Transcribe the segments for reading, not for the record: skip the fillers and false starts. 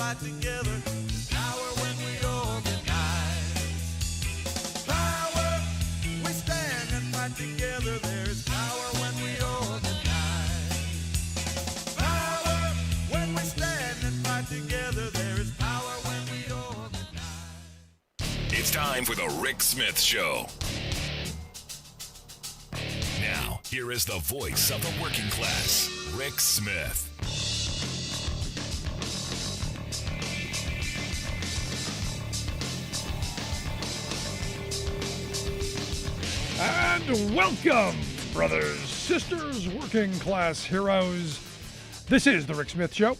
fight together. There's power when we organize. Power, we stand and fight together. There is power when we organize. Power, when we stand and fight together. There is power when we organize. It's time for the Rick Smith Show. Now, here is the voice of the working class, Rick Smith. And welcome, brothers, sisters, working class heroes. This is the Rick Smith Show.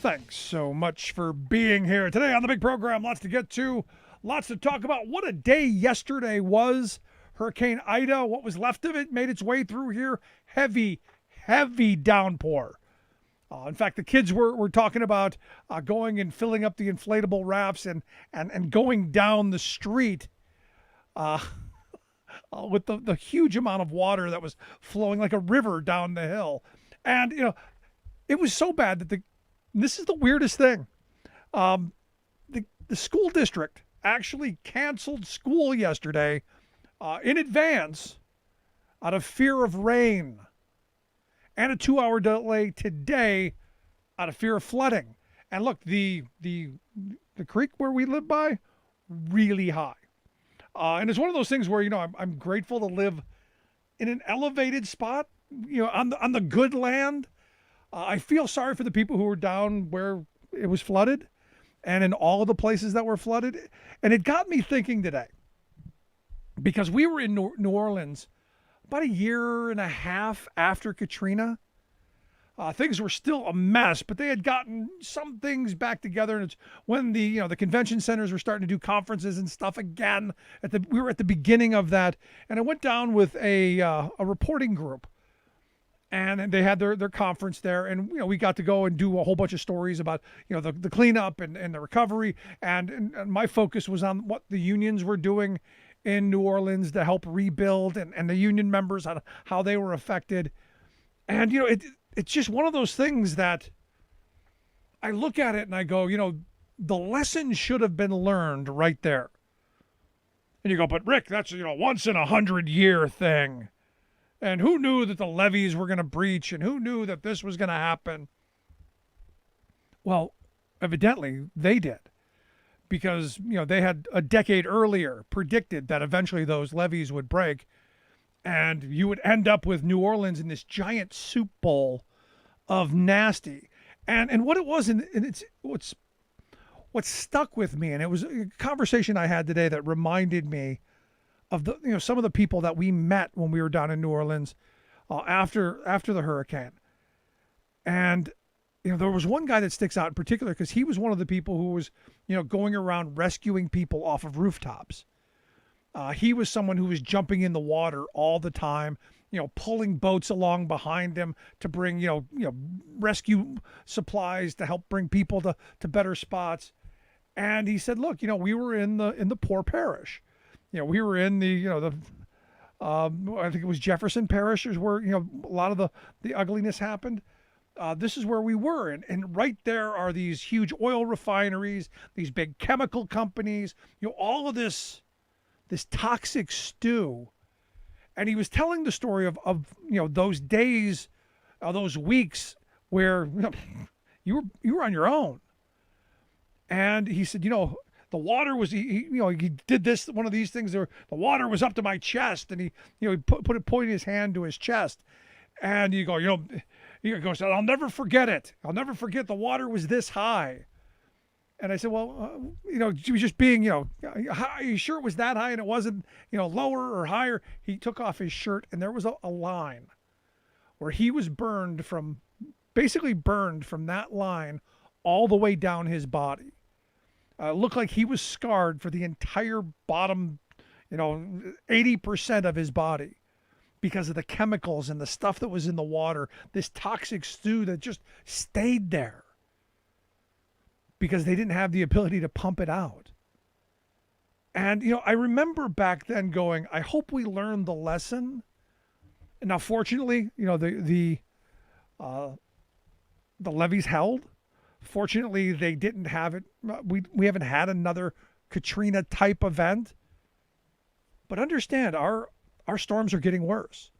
Thanks so much for being here today on the big program. Lots to get to, lots to talk about. What a day yesterday was. Hurricane Ida, what was left of it, made its way through here. Heavy, heavy downpour. In fact, the kids were talking about going and filling up the inflatable rafts and going down the street with the huge amount of water that was flowing like a river down the hill. And, you know, it was so bad that this is the weirdest thing. The school district actually canceled school yesterday in advance out of fear of rain, and a 2-hour delay today out of fear of flooding. And look, the creek where we live by, really high. And it's one of those things where, you know, I'm grateful to live in an elevated spot, you know, on the good land. I feel sorry for the people who were down where it was flooded and in all of the places that were flooded. And it got me thinking today, because we were in New Orleans about a year and a half after Katrina. Things were still a mess, but they had gotten some things back together. And it's when the convention centers were starting to do conferences and stuff again. We were at the beginning of that, and I went down with a reporting group, and they had their conference there, and we got to go and do a whole bunch of stories about the cleanup and the recovery, and my focus was on what the unions were doing in New Orleans to help rebuild, and the union members, how they were affected. And, it's just one of those things that I look at it and I go, the lesson should have been learned right there. And you go, but Rick, that's, once in 100-year thing. And who knew that the levees were going to breach, and who knew that this was going to happen? Well, evidently they did. Because, they had a decade earlier predicted that eventually those levees would break, and you would end up with New Orleans in this giant soup bowl of nasty. And what it was, and it's what stuck with me, and it was a conversation I had today that reminded me of some of the people that we met when we were down in New Orleans after the hurricane. And there was one guy that sticks out in particular because he was one of the people who was, going around rescuing people off of rooftops. He was someone who was jumping in the water all the time, pulling boats along behind him to bring, rescue supplies to help bring people to better spots. And he said, look, we were in the poor parish. We were in I think it was Jefferson Parish is where, a lot of the ugliness happened. This is where we were. And right there are these huge oil refineries, these big chemical companies, all of this toxic stew. And he was telling the story of those days, those weeks where you were on your own. And he said, the water was, he did this, one of these things where the water was up to my chest, and he pointed his hand to his chest. And you go, he goes, I'll never forget it. I'll never forget the water was this high. And I said, well, she was just being, are you sure it was that high and it wasn't, lower or higher? He took off his shirt, and there was a line where he was basically burned from that line all the way down his body. Looked like he was scarred for the entire bottom, 80% of his body, because of the chemicals and the stuff that was in the water, this toxic stew that just stayed there because they didn't have the ability to pump it out. And, I remember back then going, I hope we learned the lesson. And now, fortunately, the levees held Fortunately, they didn't have it. We haven't had another Katrina type event. But understand, our storms are getting worse.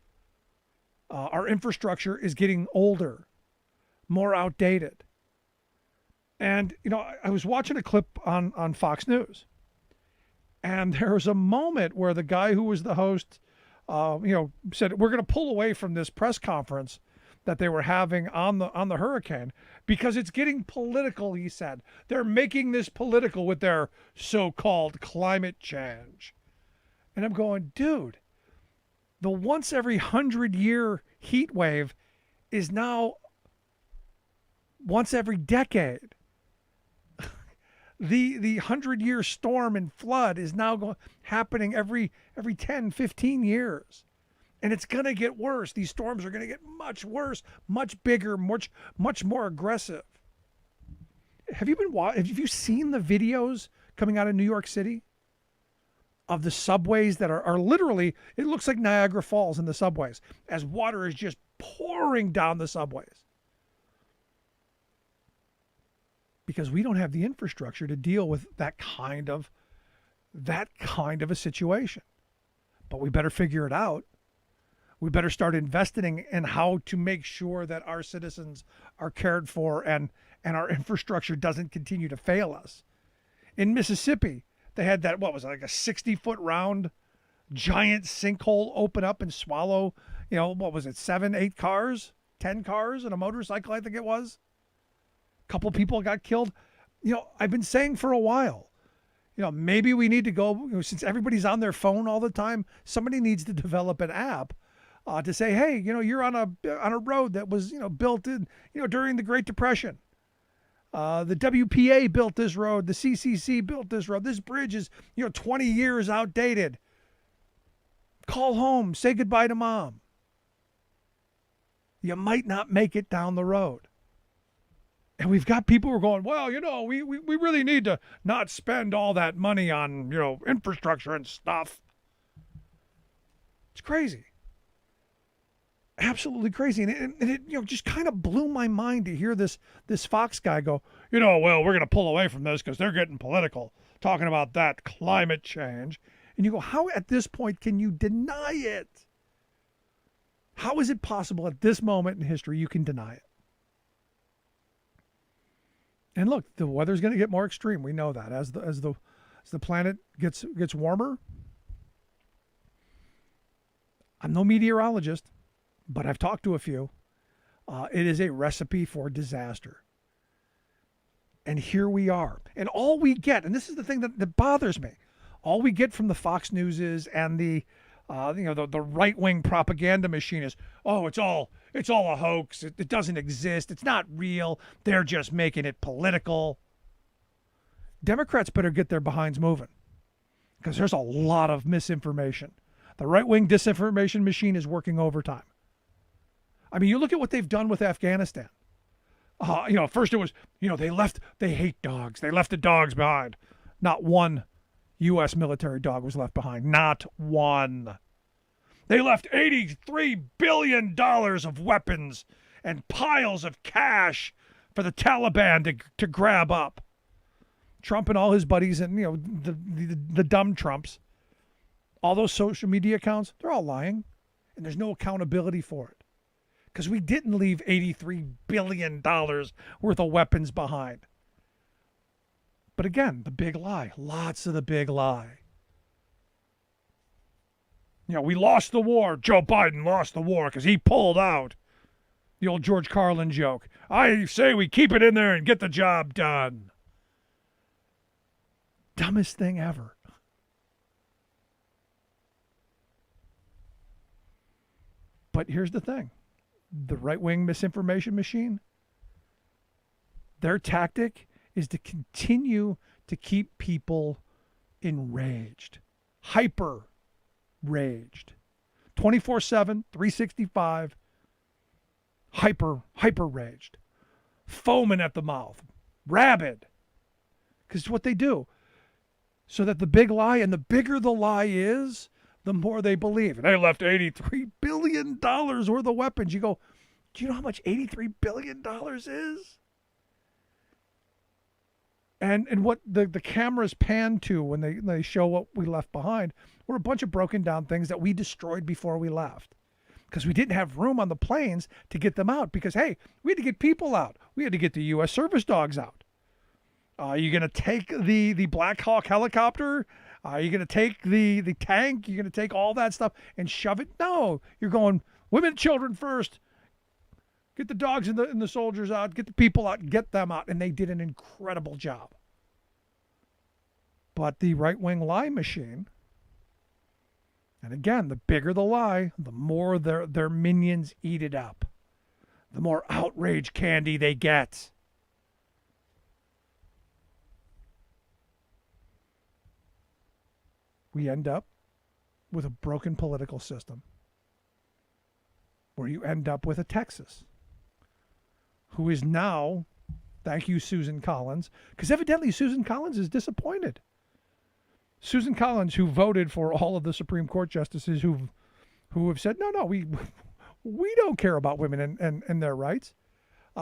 Our infrastructure is getting older, more outdated. And, I was watching a clip on Fox News, and there was a moment where the guy who was the host, said, we're going to pull away from this press conference that they were having on the hurricane because it's getting political, he said. They're making this political with their so-called climate change. And I'm going, dude, the once every 100-year heat wave is now once every decade. The 100-year storm and flood is now happening every 10, 15 years. And it's going to get worse. These storms are going to get much worse, much bigger, much more aggressive. Have you seen the videos coming out of New York City of the subways that are literally, it looks like Niagara Falls in the subways as water is just pouring down the subways? Because we don't have the infrastructure to deal with that kind of a situation. But we better figure it out. We better start investing in how to make sure that our citizens are cared for and our infrastructure doesn't continue to fail us. In Mississippi, they had that, what was it, like a 60-foot round giant sinkhole open up and swallow, what was it, 7, 8 cars, 10 cars and a motorcycle, I think it was. A couple people got killed. I've been saying for a while, maybe we need to go, since everybody's on their phone all the time, somebody needs to develop an app to say, hey, you're on a road that was, built in, during the Great Depression. The WPA built this road. The CCC built this road. This bridge is, 20 years outdated. Call home. Say goodbye to mom. You might not make it down the road. And we've got people who are going, well, we really need to not spend all that money on, infrastructure and stuff. It's crazy. Absolutely crazy. And it just kind of blew my mind to hear this Fox guy go, well, we're going to pull away from this because they're getting political, talking about that climate change. And you go, how at this point can you deny it? How is it possible at this moment in history you can deny it? And look, the weather's going to get more extreme. We know that as the planet gets warmer. I'm no meteorologist, but I've talked to a few. It is a recipe for disaster. And here we are. And all we get, and this is the thing that bothers me, all we get from the Fox News is, and the right-wing propaganda machine is, it's all a hoax. It doesn't exist. It's not real. They're just making it political. Democrats better get their behinds moving because there's a lot of misinformation. The right-wing disinformation machine is working overtime. I mean, you look at what they've done with Afghanistan. First it was, they hate dogs. They left the dogs behind. Not one U.S. military dog was left behind. Not one. They left $83 billion of weapons and piles of cash for the Taliban to grab up. Trump and all his buddies and, the dumb Trumps, all those social media accounts, they're all lying. And there's no accountability for it. Because we didn't leave $83 billion worth of weapons behind. But again, the big lie. Lots of the big lie. We lost the war. Joe Biden lost the war because he pulled out. The old George Carlin joke. I say we keep it in there and get the job done. Dumbest thing ever. But here's the thing. The right-wing misinformation machine, their tactic is to continue to keep people enraged, hyper raged, 24/7, 365, hyper raged, foaming at the mouth, rabid, because it's what they do. So that the big lie, and the bigger the lie is, the more they believe. They left $83 billion worth of weapons. You go, do you know how much $83 billion is? And what the cameras pan to when they show what we left behind were a bunch of broken down things that we destroyed before we left. Because we didn't have room on the planes to get them out. Because, hey, we had to get people out. We had to get the U.S. service dogs out. You're going to take the Black Hawk helicopter? You're going to take the tank? You're going to take all that stuff and shove it? No. You're going women and children first. Get the dogs and the soldiers out. Get the people out. Get them out. And they did an incredible job. But the right-wing lie machine, and again, the bigger the lie, the more their minions eat it up. The more outrage candy they get. We end up with a broken political system where you end up with a Texas who is now, thank you, Susan Collins, because evidently Susan Collins is disappointed. Susan Collins, who voted for all of the Supreme Court justices who have said, no, we don't care about women and their rights.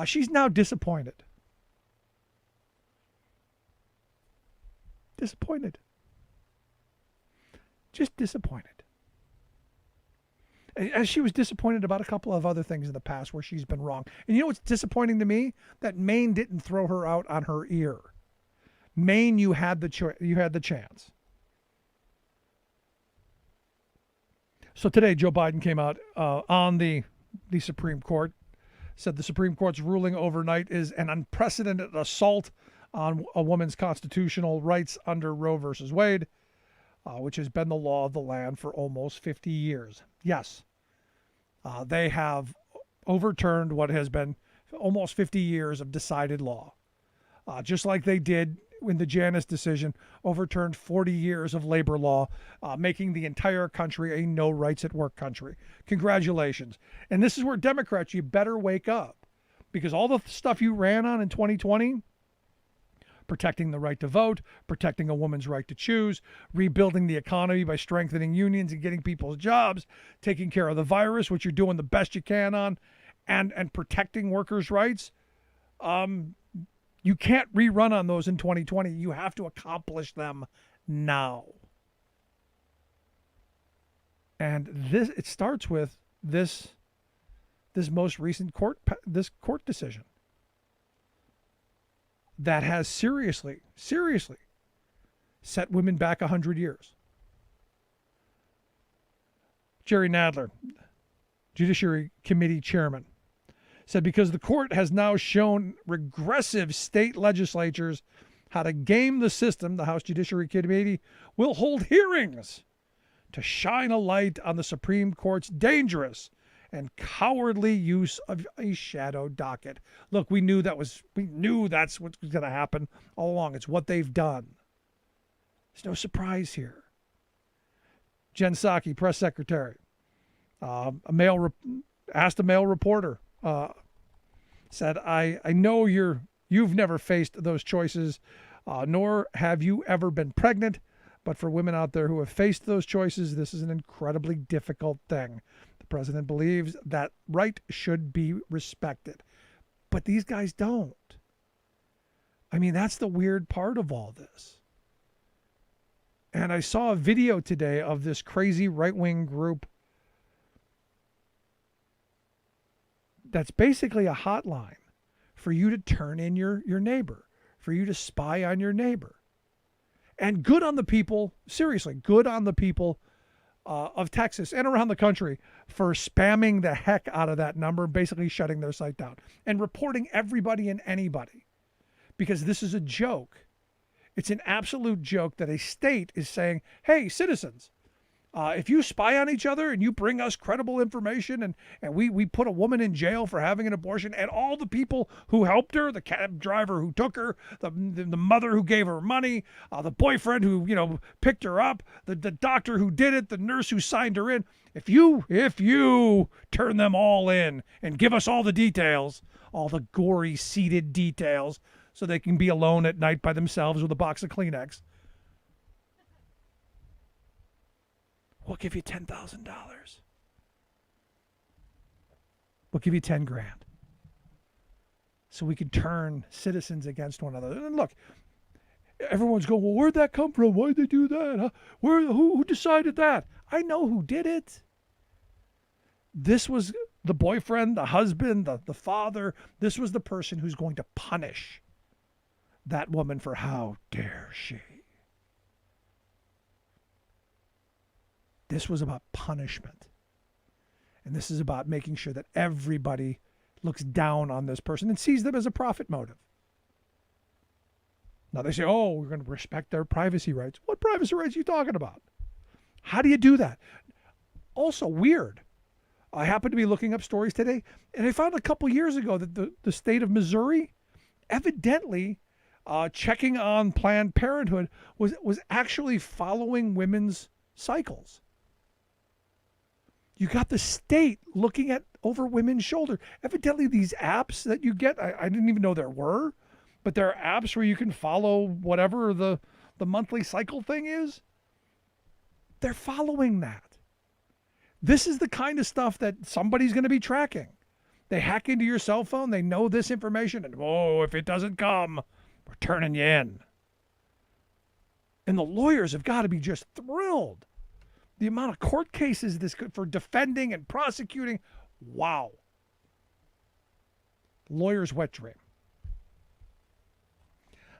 She's now disappointed. Disappointed. Just disappointed. As she was disappointed about a couple of other things in the past where she's been wrong. And you know what's disappointing to me? That Maine didn't throw her out on her ear. Maine, you had the chance. So today, Joe Biden came out on the Supreme Court, said the Supreme Court's ruling overnight is an unprecedented assault on a woman's constitutional rights under Roe versus Wade, which has been the law of the land for almost 50 years. Yes, they have overturned what has been almost 50 years of decided law, just like they did when the Janus decision overturned 40 years of labor law, making the entire country a no rights at work country. Congratulations. And this is where Democrats, you better wake up, because all the stuff you ran on in 2020, protecting the right to vote, protecting a woman's right to choose, rebuilding the economy by strengthening unions and getting people's jobs, taking care of the virus, which you're doing the best you can on, and protecting workers' rights. You can't rerun on those in 2020. You have to accomplish them now. And it starts with this most recent court decision that has seriously set women back 100 years. Jerry Nadler, Judiciary Committee Chairman, said because the court has now shown regressive state legislatures how to game the system, the House Judiciary Committee will hold hearings to shine a light on the Supreme Court's dangerous and cowardly use of a shadow docket. Look, we knew that's what was going to happen all along. It's what they've done. There's no surprise here. Jen Psaki, press secretary, asked a male reporter, said, I know you've never faced those choices, nor have you ever been pregnant, but for women out there who have faced those choices, this is an incredibly difficult thing. The president believes that right should be respected, but these guys don't. I mean, that's the weird part of all this. And I saw a video today of this crazy right-wing group that's basically a hotline for you to turn in your neighbor, for you to spy on your neighbor. And good on the people, seriously, good on the people of Texas and around the country for spamming the heck out of that number, basically shutting their site down and reporting everybody and anybody, because this is a joke. It's an absolute joke that a state is saying, hey, citizens, if you spy on each other and you bring us credible information and we put a woman in jail for having an abortion, and all the people who helped her, the cab driver who took her, the mother who gave her money, the boyfriend who, picked her up, the doctor who did it, the nurse who signed her in, if you turn them all in and give us all the details, all the gory, seeded details, so they can be alone at night by themselves with a box of Kleenex, we'll give you $10,000. We'll give you 10 grand. So we can turn citizens against one another. And look, everyone's going, well, where'd that come from? Why'd they do that? Huh? Who decided that? I know who did it. This was the boyfriend, the husband, the father. This was the person who's going to punish that woman for how dare she. This was about punishment. And this is about making sure that everybody looks down on this person and sees them as a profit motive. Now they say, oh, we're going to respect their privacy rights. What privacy rights are you talking about? How do you do that? Also weird. I happened to be looking up stories today, and I found a couple years ago that the state of Missouri, evidently checking on Planned Parenthood, was actually following women's cycles. You got the state looking over women's shoulder. Evidently, these apps that you get, I didn't even know there were, but there are apps where you can follow whatever the monthly cycle thing is. They're following that. This is the kind of stuff that somebody's going to be tracking. They hack into your cell phone. They know this information. And, if it doesn't come, we're turning you in. And the lawyers have got to be just thrilled. The amount of court cases for defending and prosecuting. Wow. Lawyer's wet dream.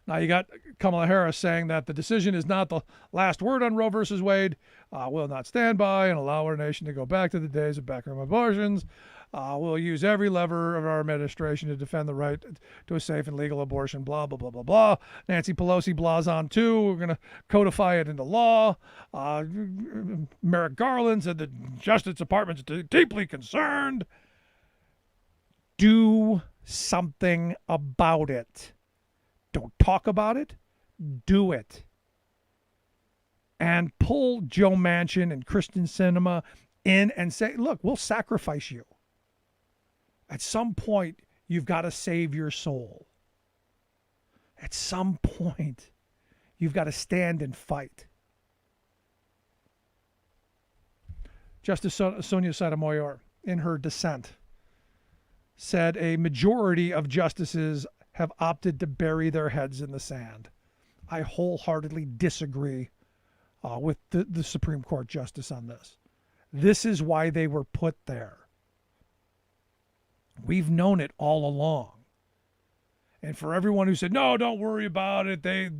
Now you got Kamala Harris saying that the decision is not the last word on Roe versus Wade. Will not stand by and allow our nation to go back to the days of backroom abortions. We'll use every lever of our administration to defend the right to a safe and legal abortion, blah, blah, blah, blah, blah. Nancy Pelosi blahs on too. We're going to codify it into law. Merrick Garland said the Justice Department's deeply concerned. Do something about it. Don't talk about it. Do it. And pull Joe Manchin and Kristen Sinema in and say, look, we'll sacrifice you. At some point, you've got to save your soul. At some point, you've got to stand and fight. Justice Sonia Sotomayor, in her dissent, said a majority of justices have opted to bury their heads in the sand. I wholeheartedly disagree with the Supreme Court justice on this. This is why they were put there. We've known it all along. And for everyone who said, no, don't worry about it, they're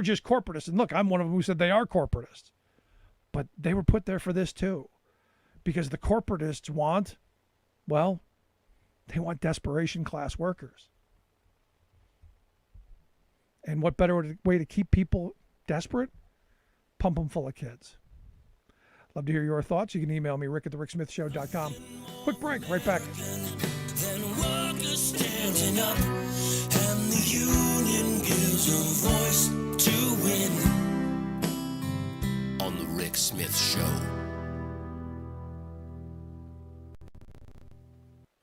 just corporatists. And look, I'm one of them who said they are corporatists. But they were put there for this too. Because the corporatists want desperation class workers. And what better way to keep people desperate? Pump them full of kids. Love to hear your thoughts. You can email me, rick@thericksmithshow.com. Quick break, right back. Then workers standing up, and the union gives a voice to win. On the Rick Smith Show.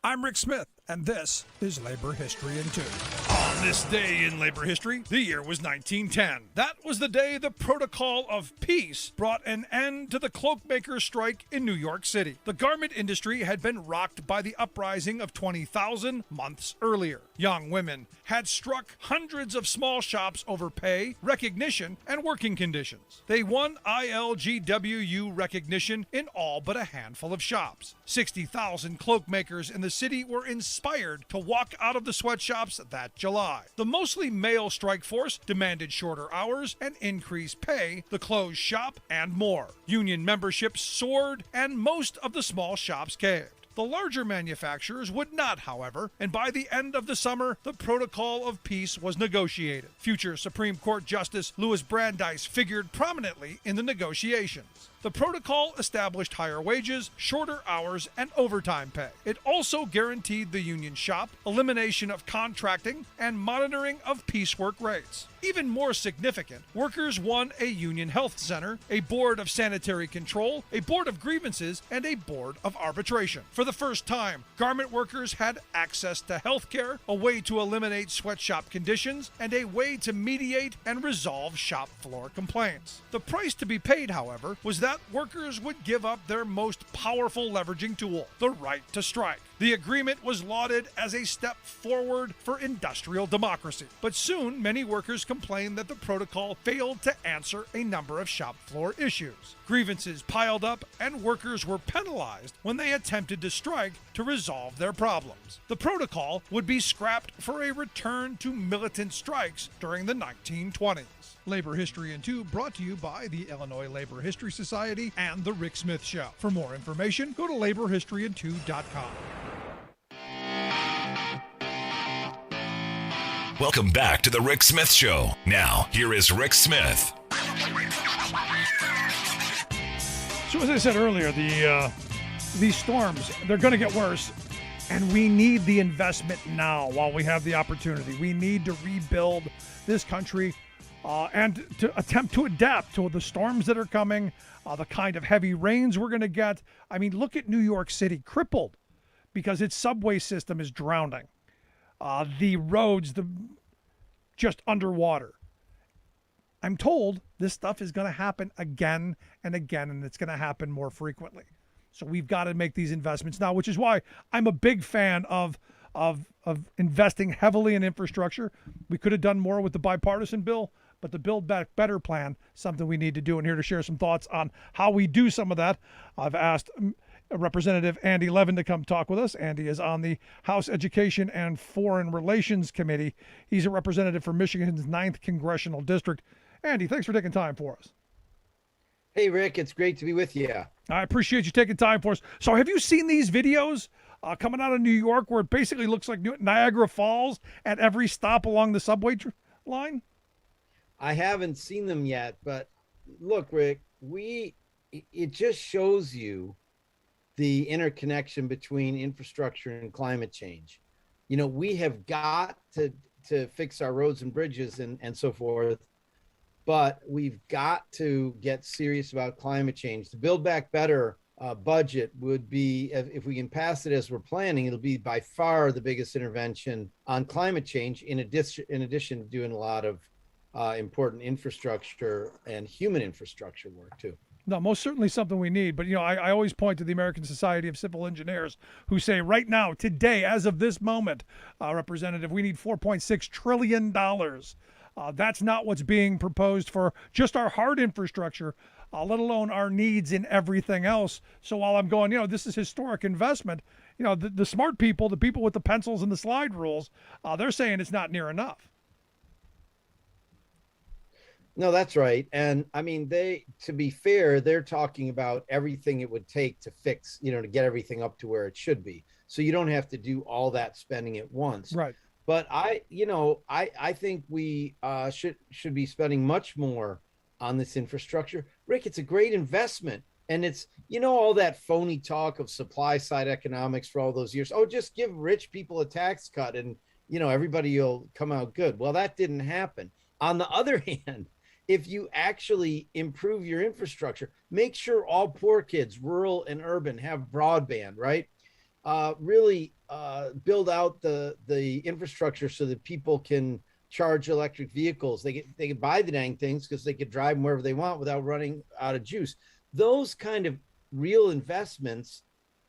I'm Rick Smith, and this is Labor History in 2. On this day in labor history, the year was 1910. That was the day the Protocol of Peace brought an end to the cloakmakers' strike in New York City. The garment industry had been rocked by the uprising of 20,000 months earlier. Young women had struck hundreds of small shops over pay, recognition, and working conditions. They won ILGWU recognition in all but a handful of shops. 60,000 cloakmakers in the city were inspired to walk out of the sweatshops that July. The mostly male strike force demanded shorter hours and increased pay, the closed shop, and more. Union membership soared, and most of the small shops caved. The larger manufacturers would not, however, and by the end of the summer, the Protocol of Peace was negotiated. Future Supreme Court Justice Louis Brandeis figured prominently in the negotiations. The protocol established higher wages, shorter hours, and overtime pay. It also guaranteed the union shop, elimination of contracting, and monitoring of piecework rates. Even more significant, workers won a union health center, a board of sanitary control, a board of grievances, and a board of arbitration. For the first time, garment workers had access to health care, a way to eliminate sweatshop conditions, and a way to mediate and resolve shop floor complaints. The price to be paid, however, was that workers would give up their most powerful leveraging tool, the right to strike. The agreement was lauded as a step forward for industrial democracy. But soon, many workers complained that the protocol failed to answer a number of shop floor issues. Grievances piled up, and workers were penalized when they attempted to strike to resolve their problems. The protocol would be scrapped for a return to militant strikes during the 1920s. Labor History in 2 brought to you by the Illinois Labor History Society and The Rick Smith Show. For more information, go to laborhistoryin2.com. Welcome back to the Rick Smith Show. Now, here is Rick Smith. So as I said earlier, these storms, they're going to get worse, and we need the investment now while we have the opportunity. We need to rebuild this country and to attempt to adapt to the storms that are coming, the kind of heavy rains we're going to get. I mean, look at New York City, crippled because its subway system is drowning. The roads, just underwater. I'm told this stuff is going to happen again and again, and it's going to happen more frequently. So we've got to make these investments now, which is why I'm a big fan of investing heavily in infrastructure. We could have done more with the bipartisan bill, but the Build Back Better plan, something we need to do. And here to share some thoughts on how we do some of that, I've asked Representative Andy Levin to come talk with us. Andy is on the House Education and Foreign Relations Committee. He's a representative for Michigan's 9th Congressional District. Andy, thanks for taking time for us. Hey, Rick, it's great to be with you. I appreciate you taking time for us. So have you seen these videos coming out of New York where it basically looks like Niagara Falls at every stop along the subway line? I haven't seen them yet, but look, Rick, it just shows you the interconnection between infrastructure and climate change. You know, we have got to fix our roads and bridges and so forth, but we've got to get serious about climate change. The Build Back Better budget would be, if we can pass it as we're planning, it'll be by far the biggest intervention on climate change, in addition to doing a lot of important infrastructure and human infrastructure work too. No, most certainly something we need. But, I always point to the American Society of Civil Engineers who say right now, today, as of this moment, Representative, we need $4.6 trillion. That's not what's being proposed for just our hard infrastructure, let alone our needs in everything else. So while I'm going, this is historic investment, the smart people, the people with the pencils and the slide rules, they're saying it's not near enough. No, that's right. And I mean, to be fair, they're talking about everything it would take to fix, to get everything up to where it should be. So you don't have to do all that spending at once. Right. But I think we should be spending much more on this infrastructure. Rick, it's a great investment. And it's, all that phony talk of supply side economics for all those years. Oh, just give rich people a tax cut and, everybody will come out good. Well, that didn't happen. On the other hand, if you actually improve your infrastructure, make sure all poor kids, rural and urban, have broadband, right? Really build out the infrastructure so that people can charge electric vehicles. They can buy the dang things because they could drive them wherever they want without running out of juice. Those kind of real investments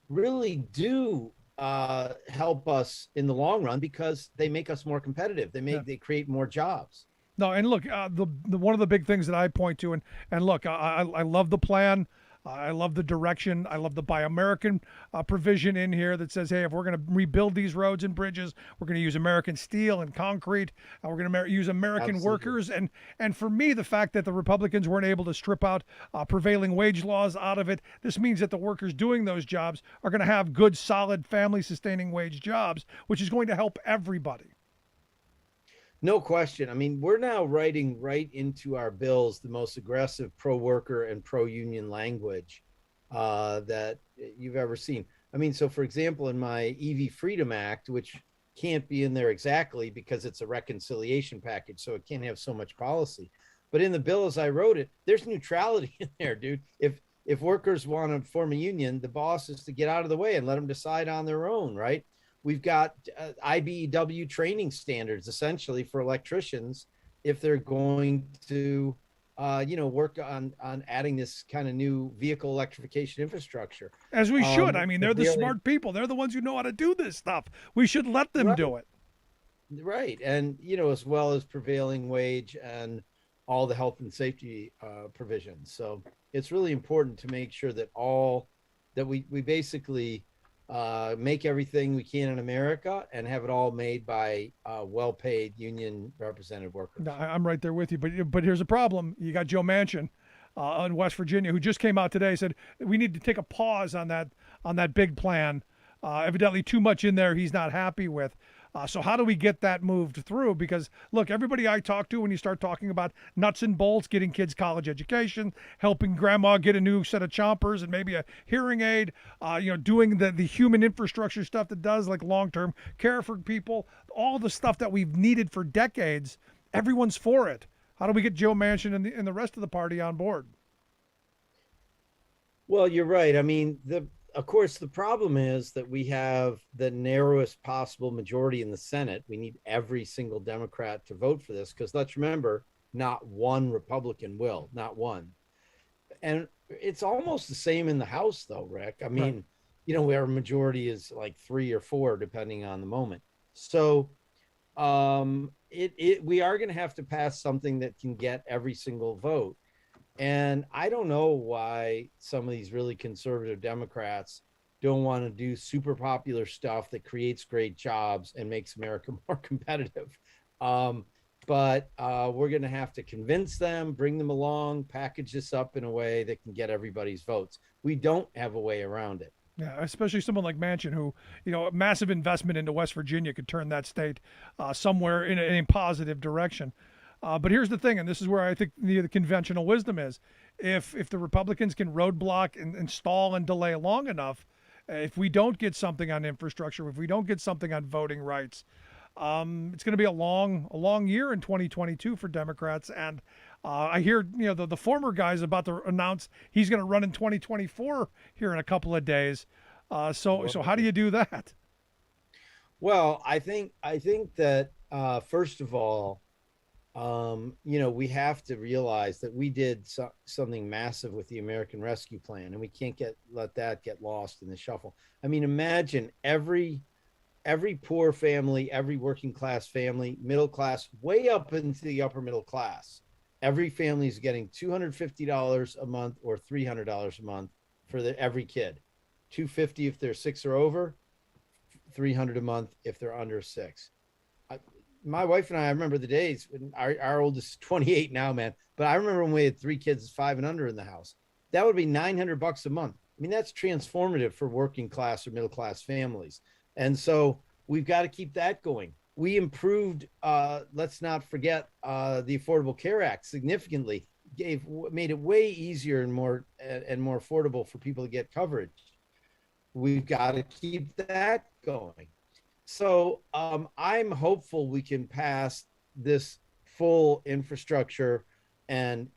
really do help us in the long run because they make us more competitive. They create more jobs. No, and look, the one of the big things that I point to, and look, I love the plan. I love the direction. I love the Buy American provision in here that says, hey, if we're going to rebuild these roads and bridges, we're going to use American steel and concrete, and we're going to use American workers. And for me, the fact that the Republicans weren't able to strip out prevailing wage laws out of it, this means that the workers doing those jobs are going to have good, solid, family-sustaining wage jobs, which is going to help everybody. No question. I mean, we're now writing right into our bills the most aggressive pro-worker and pro-union language that you've ever seen. I mean, so for example, in my EV Freedom Act, which can't be in there exactly because it's a reconciliation package, so it can't have so much policy. But in the bill as I wrote it, there's neutrality in there, dude. If workers want to form a union, the boss is to get out of the way and let them decide on their own, right? We've got IBEW training standards, essentially, for electricians if they're going to work on adding this kind of new vehicle electrification infrastructure. As we should. I mean, they're the Really- smart people. They're the ones who know how to do this stuff. We should let them Right. do it. Right. And, as well as prevailing wage and all the health and safety provisions. So it's really important to make sure that we basically make everything we can in America and have it all made by well-paid union represented workers. No, I'm right there with you. But here's a problem. You got Joe Manchin in West Virginia, who just came out today, said we need to take a pause on that big plan. Evidently too much in there he's not happy with. So how do we get that moved through? Because look, everybody I talk to, when you start talking about nuts and bolts, getting kids college education, helping grandma get a new set of chompers and maybe a hearing aid, doing the human infrastructure stuff that does like long-term care for people, all the stuff that we've needed for decades, everyone's for it. How do we get Joe Manchin and the rest of the party on board? Well, you're right. I mean, of course, the problem is that we have the narrowest possible majority in the Senate. We need every single Democrat to vote for this because let's remember, not one Republican will, not one. And it's almost the same in the House, though, Rick. I mean, where our majority is like 3 or 4, depending on the moment. So we are going to have to pass something that can get every single vote. And I don't know why some of these really conservative Democrats don't want to do super popular stuff that creates great jobs and makes America more competitive. But we're going to have to convince them, bring them along, package this up in a way that can get everybody's votes. We don't have a way around it. Yeah, especially someone like Manchin, who, a massive investment into West Virginia could turn that state somewhere in a positive direction. But here's the thing, and this is where I think the conventional wisdom is. If the Republicans can roadblock and stall and delay long enough, if we don't get something on infrastructure, if we don't get something on voting rights, it's going to be a long year in 2022 for Democrats. And I hear, the former guy's about to announce he's going to run in 2024 here in a couple of days. So how do you do that? Well, I think that first of all, we have to realize that we did something massive with the American Rescue Plan, and we can't let that get lost in the shuffle. I mean, imagine every poor family, every working class family, middle class, way up into the upper middle class. Every family is getting $250 a month or $300 a month for every kid. $250 if they're 6 or over, $300 a month if they're under 6. My wife and I remember the days when our oldest is 28 now, man. But I remember when we had 3 kids 5 and under in the house. That would be $900 a month. I mean, that's transformative for working class or middle class families. And so we've got to keep that going. We improved, let's not forget, the Affordable Care Act significantly, made it way easier and more affordable for people to get coverage. We've got to keep that going. So I'm hopeful we can pass this full infrastructure and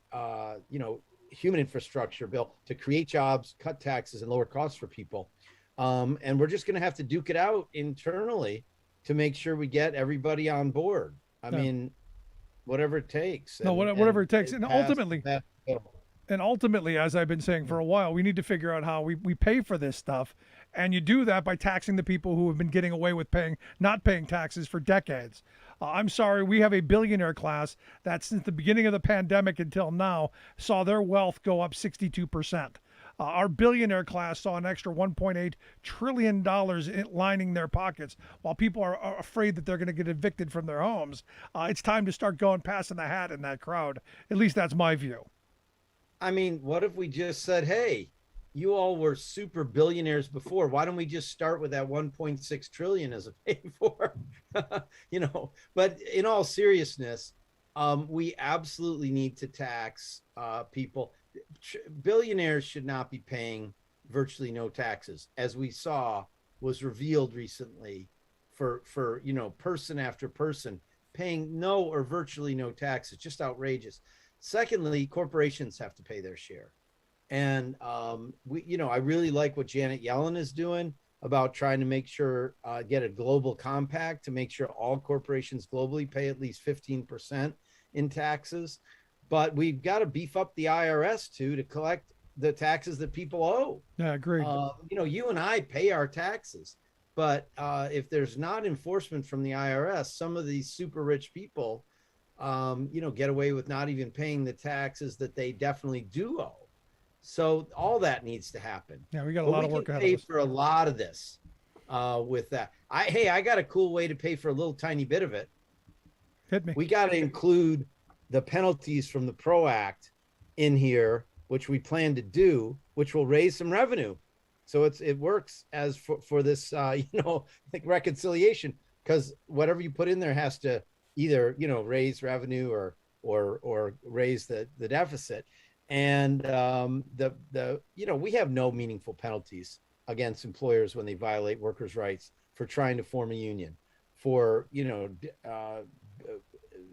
human infrastructure bill to create jobs, cut taxes, and lower costs for people. And we're just going to have to duke it out internally to make sure we get everybody on board. I mean, whatever it takes. Whatever it takes. And ultimately, as I've been saying for a while, we need to figure out how we pay for this stuff. And you do that by taxing the people who have been getting away with not paying taxes for decades. I'm sorry, we have a billionaire class that since the beginning of the pandemic until now saw their wealth go up 62%. Our billionaire class saw an extra $1.8 trillion lining their pockets while people are afraid that they're going to get evicted from their homes. It's time to start passing the hat in that crowd. At least that's my view. I mean, what if we just said, hey, you all were super billionaires before. Why don't we just start with that 1.6 trillion as a pay for? But in all seriousness, we absolutely need to tax people. Billionaires should not be paying virtually no taxes, as we saw was revealed recently for person after person paying no or virtually no taxes. Just outrageous. Secondly, corporations have to pay their share. And I really like what Janet Yellen is doing about trying to make sure get a global compact to make sure all corporations globally pay at least 15% in taxes. but we've got to beef up the IRS too to collect the taxes that people owe. Yeah, agreed. You and I pay our taxes, but if there's not enforcement from the IRS, some of these super rich people, get away with not even paying the taxes that they definitely do owe. So all that needs to happen. Yeah, we got a lot of work ahead of us. Pay for a lot of this with that. I got a cool way to pay for a little tiny bit of it. Hit me. We got to include the penalties from the PRO Act in here, which we plan to do, which will raise some revenue. So it works as for this, like reconciliation, because whatever you put in there has to either, raise revenue or raise the deficit. And we have no meaningful penalties against employers when they violate workers' rights for trying to form a union, for,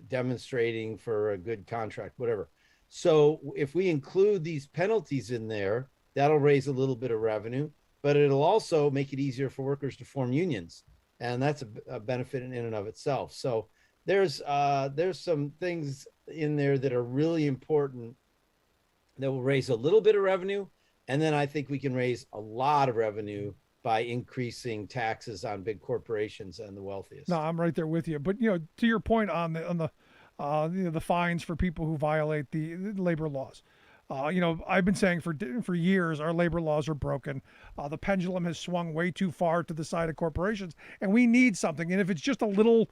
demonstrating for a good contract, whatever. So if we include these penalties in there, that'll raise a little bit of revenue, but it'll also make it easier for workers to form unions. And that's a benefit in and of itself. So there's some things in there that are really important that will raise a little bit of revenue. And then I think we can raise a lot of revenue by increasing taxes on big corporations and the wealthiest. No, I'm right there with you. But to your point on the fines for people who violate the labor laws. I've been saying for years our labor laws are broken. The pendulum has swung way too far to the side of corporations, and we need something. And if it's just a little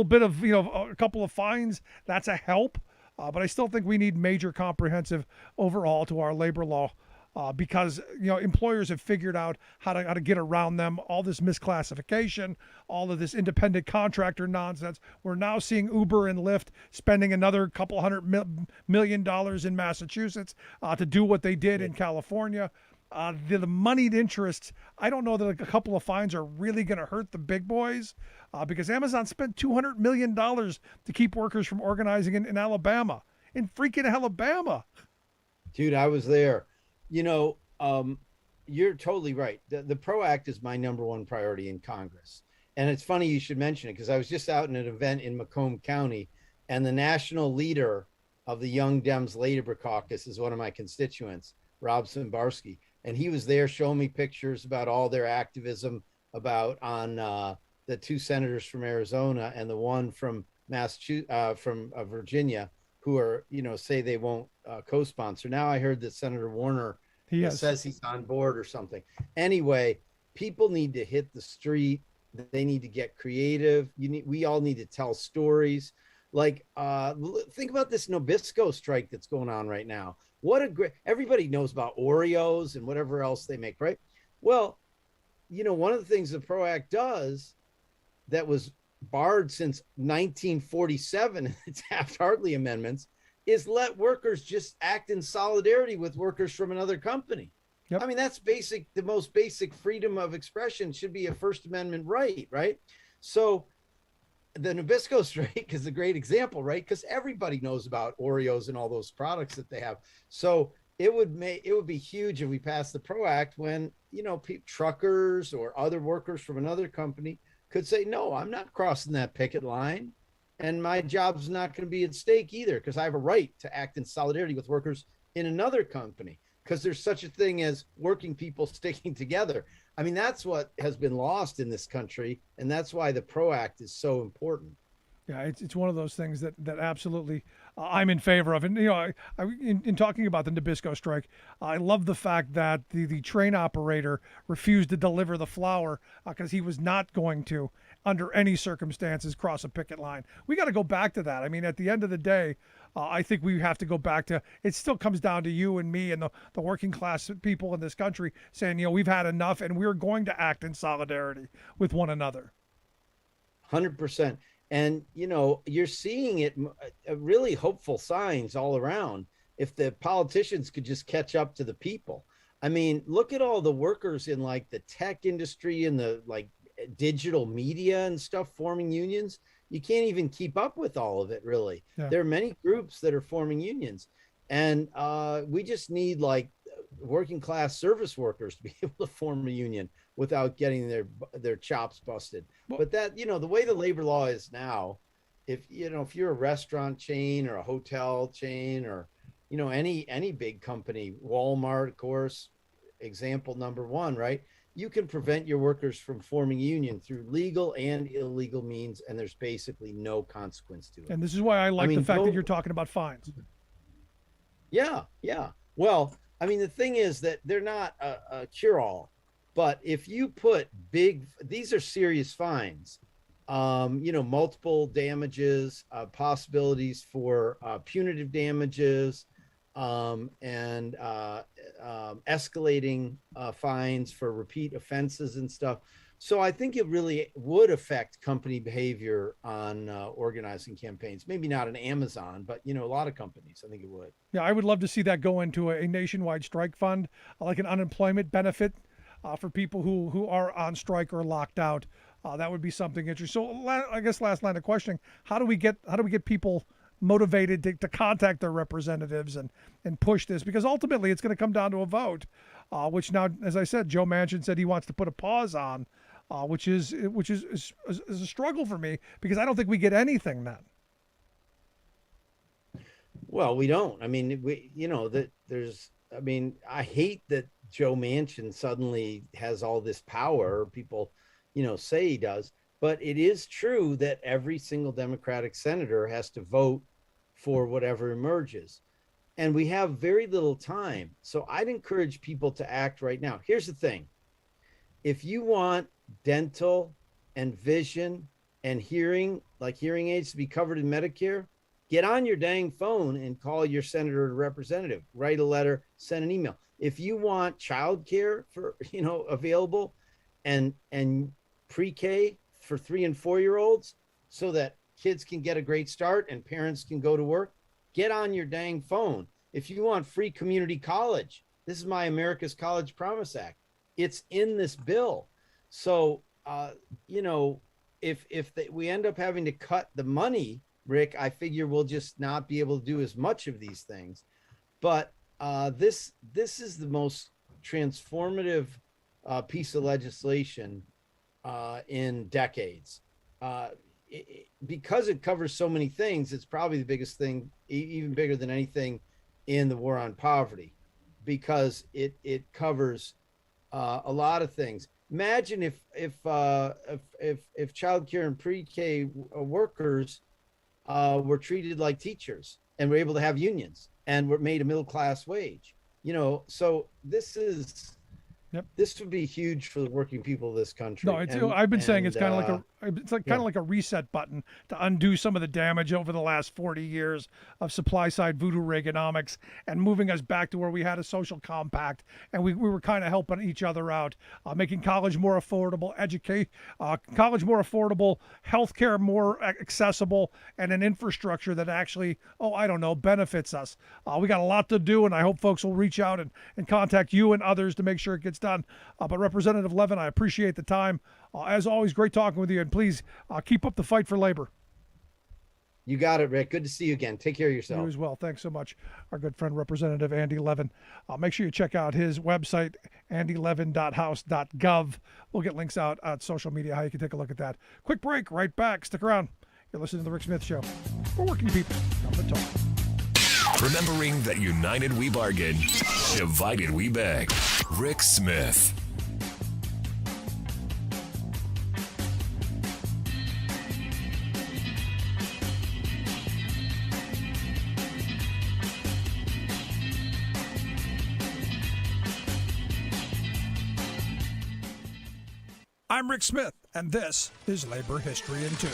bit of a couple of fines, that's a help. But I still think we need major comprehensive overhaul to our labor law. Because employers have figured out how to get around them, all this misclassification, all of this independent contractor nonsense. We're now seeing Uber and Lyft spending another couple $100 million in Massachusetts to do what they did in California. The moneyed interests, I don't know that a couple of fines are really going to hurt the big boys because Amazon spent $200 million to keep workers from organizing in Alabama, in freaking Alabama. Dude, I was there. You're totally right. The PRO Act is my number one priority in Congress. And it's funny you should mention it because I was just out in an event in Macomb County, and the national leader of the Young Dems Labor Caucus is one of my constituents, Rob Zimbarski. And he was there showing me pictures about all their activism on the two senators from Arizona and the one from Massachusetts, from Virginia, who are, say they won't co-sponsor. Now I heard that Senator Warner says he's on board or something. Anyway, people need to hit the street. They need to get creative. We all need to tell stories. Like, think about this Nabisco strike that's going on right now. Everybody knows about Oreos and whatever else they make, right? Well, one of the things the PRO Act does that was barred since 1947, its Taft-Hartley amendments, is let workers just act in solidarity with workers from another company. Yep. I mean, that's basic. The most basic freedom of expression should be a First Amendment right? So the Nabisco strike is a great example, right? Because everybody knows about Oreos and all those products that they have. So it would be huge if we passed the PRO Act when, truckers or other workers from another company could say, no, I'm not crossing that picket line. And my job's not going to be at stake either, because I have a right to act in solidarity with workers in another company, because there's such a thing as working people sticking together. I mean, that's what has been lost in this country. And that's why the PRO Act is so important. Yeah, it's one of those things that absolutely I'm in favor of. And, in talking about the Nabisco strike, I love the fact that the train operator refused to deliver the flour because he was not going to, under any circumstances, cross a picket line. We got to go back to that. I mean, at the end of the day, I think we have to go back to, it still comes down to you and me and the working class people in this country saying, we've had enough and we're going to act in solidarity with one another. 100%. And, you're seeing it really hopeful signs all around. If the politicians could just catch up to the people. I mean, look at all the workers in like the tech industry and the like digital media and stuff forming unions. You can't even keep up with all of it, really. Yeah. There are many groups that are forming unions. And we just need like working class service workers to be able to form a union without getting their chops busted. Well, but that, the way the labor law is now, if you're a restaurant chain or a hotel chain or, any big company, Walmart, of course, example number one, right? You can prevent your workers from forming a union through legal and illegal means, and there's basically no consequence to it. And this is why I like mean, the fact that you're talking about fines. Yeah, yeah. Well, I mean, the thing is that they're not a cure-all, but if you put these are serious fines, multiple damages, possibilities for punitive damages, and escalating fines for repeat offenses and stuff. So I think it really would affect company behavior on organizing campaigns. Maybe not in Amazon, but a lot of companies, I think it would. Yeah, I would love to see that go into a nationwide strike fund, like an unemployment benefit for people who are on strike or locked out. That would be something interesting. So I guess last line of questioning: how do we get people motivated to contact their representatives and push this? Because ultimately it's going to come down to a vote, which now, as I said, Joe Manchin said he wants to put a pause on, which is a struggle for me, because I don't think we get anything then. Well, we don't. I mean, I hate that Joe Manchin suddenly has all this power. People, say he does, but it is true that every single Democratic senator has to vote for whatever emerges. And we have very little time. So I'd encourage people to act right now. Here's the thing. If you want dental and vision and hearing, like hearing aids, to be covered in Medicare, get on your dang phone and call your senator or representative, write a letter, send an email. If you want childcare for, available and pre-K for 3 and 4 year olds so that kids can get a great start and parents can go to work, get on your dang phone. If you want free community college, this is my America's College Promise Act. It's in this bill. So, if we end up having to cut the money, Rick, I figure we'll just not be able to do as much of these things. But this is the most transformative piece of legislation in decades. Because it covers so many things, it's probably the biggest thing, even bigger than anything in the war on poverty, because it covers a lot of things. Imagine if childcare and pre-K workers were treated like teachers and were able to have unions and were made a middle-class wage. So this is. Yep. This would be huge for the working people of this country. No, I've been saying it's kind of like a reset button to undo some of the damage over the last 40 years of supply side voodoo Reaganomics and moving us back to where we had a social compact and we were kind of helping each other out, making college more affordable, college more affordable, healthcare more accessible, and an infrastructure that actually, benefits us. We got a lot to do, and I hope folks will reach out and contact you and others to make sure it gets done. But Representative Levin, I appreciate the time. As always, great talking with you, and please keep up the fight for labor. You got it, Rick. Good to see you again. Take care of yourself. You as well. Thanks so much. Our good friend, Representative Andy Levin. Make sure you check out his website, andylevin.house.gov. We'll get links out on social media, how you can take a look at that. Quick break, right back. Stick around. You're listening to The Rick Smith Show. For working people, come to talk. Remembering that united we bargain, divided we beg. Rick Smith. I'm Rick Smith, and this is Labor History in 2.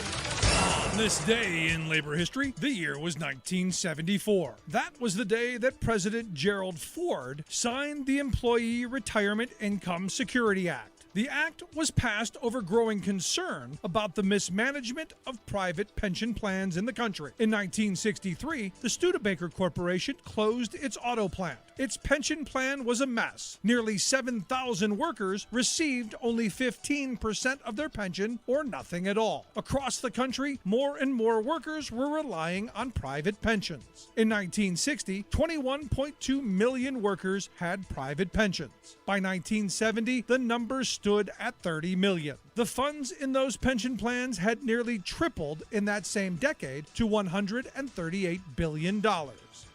On this day in labor history, the year was 1974. That was the day that President Gerald Ford signed the Employee Retirement Income Security Act. The act was passed over growing concern about the mismanagement of private pension plans in the country. In 1963, the Studebaker Corporation closed its auto plant. Its pension plan was a mess. Nearly 7,000 workers received only 15% of their pension or nothing at all. Across the country, more and more workers were relying on private pensions. In 1960, 21.2 million workers had private pensions. By 1970, the number stood at 30 million. The funds in those pension plans had nearly tripled in that same decade to $138 billion.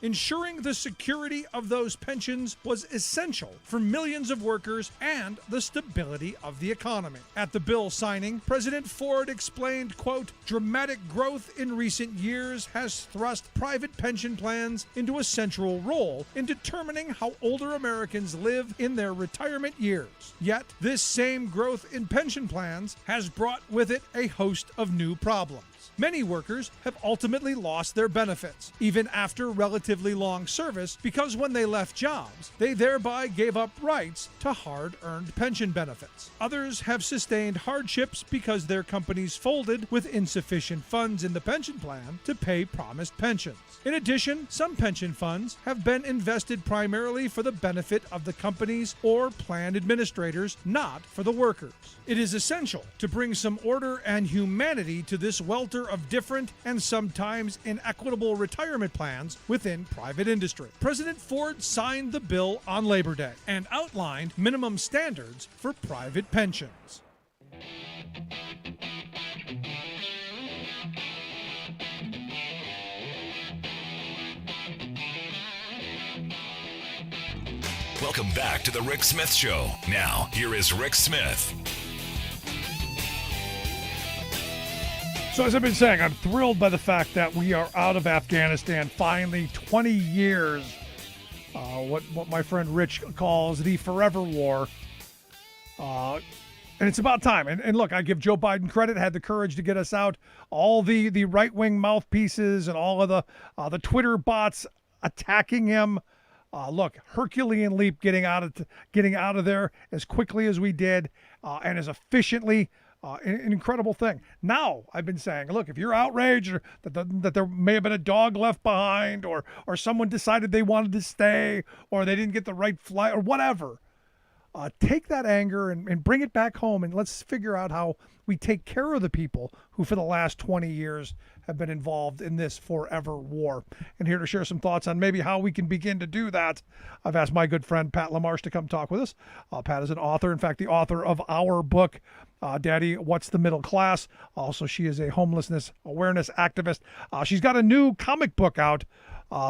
Ensuring the security of those pensions was essential for millions of workers and the stability of the economy. At the bill signing, President Ford explained, quote, "Dramatic growth in recent years has thrust private pension plans into a central role in determining how older Americans live in their retirement years. Yet, this same growth in pension plans has brought with it a host of new problems. Many workers have ultimately lost their benefits, even after relatively long service, because when they left jobs, they thereby gave up rights to hard-earned pension benefits. Others have sustained hardships because their companies folded with insufficient funds in the pension plan to pay promised pensions. In addition, some pension funds have been invested primarily for the benefit of the companies or plan administrators, not for the workers. It is essential to bring some order and humanity to this welter of different and sometimes inequitable retirement plans within private industry." President Ford signed the bill on Labor Day and outlined minimum standards for private pensions. Welcome back to the Rick Smith Show. Now, here is Rick Smith. So as I've been saying, I'm thrilled by the fact that we are out of Afghanistan finally, 20 years, what my friend Rich calls the forever war. And it's about time. And look, I give Joe Biden credit, had the courage to get us out. All the right-wing mouthpieces and all of the Twitter bots attacking him. Look, Herculean leap getting out of there as quickly as we did and as efficiently. An incredible thing. Now, I've been saying, look, if you're outraged or that there may have been a dog left behind or someone decided they wanted to stay or they didn't get the right flight or whatever, take that anger and bring it back home, and let's figure out how we take care of the people who for the last 20 years have been involved in this forever war. And here to share some thoughts on maybe how we can begin to do that, I've asked my good friend Pat LaMarche to come talk with us. Pat is an author, in fact, the author of our book, Daddy, What's the Middle Class? Also, she is a homelessness awareness activist. She's got a new comic book out.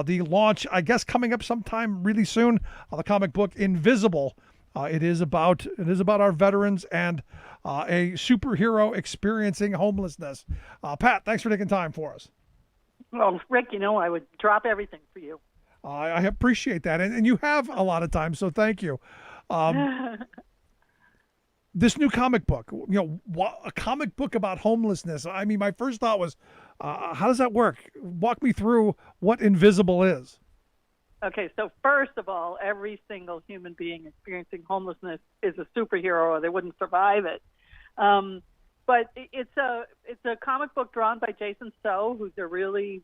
The launch, I guess, coming up sometime really soon. The comic book Invisible. It is about our veterans and a superhero experiencing homelessness. Pat, thanks for taking time for us. Well, Rick, I would drop everything for you. I appreciate that, and you have a lot of time, so thank you. This new comic book, a comic book about homelessness. I mean, my first thought was, how does that work? Walk me through what Invisible is. Okay, so first of all, every single human being experiencing homelessness is a superhero, or they wouldn't survive it. But it's a comic book drawn by Jason So, who's a really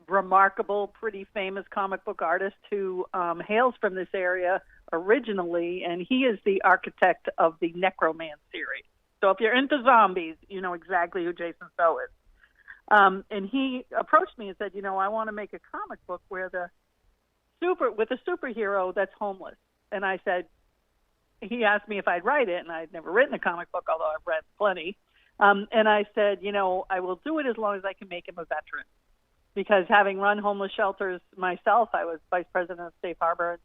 remarkable, pretty famous comic book artist who hails from this area originally, and he is the architect of the Necroman series. So if you're into zombies, you know exactly who Jason So is. And he approached me and said, I want to make a comic book where with a superhero that's homeless. And I said, he asked me if I'd write it, and I'd never written a comic book, although I've read plenty. And I said, I will do it as long as I can make him a veteran. Because having run homeless shelters myself, I was vice president of Safe Harbor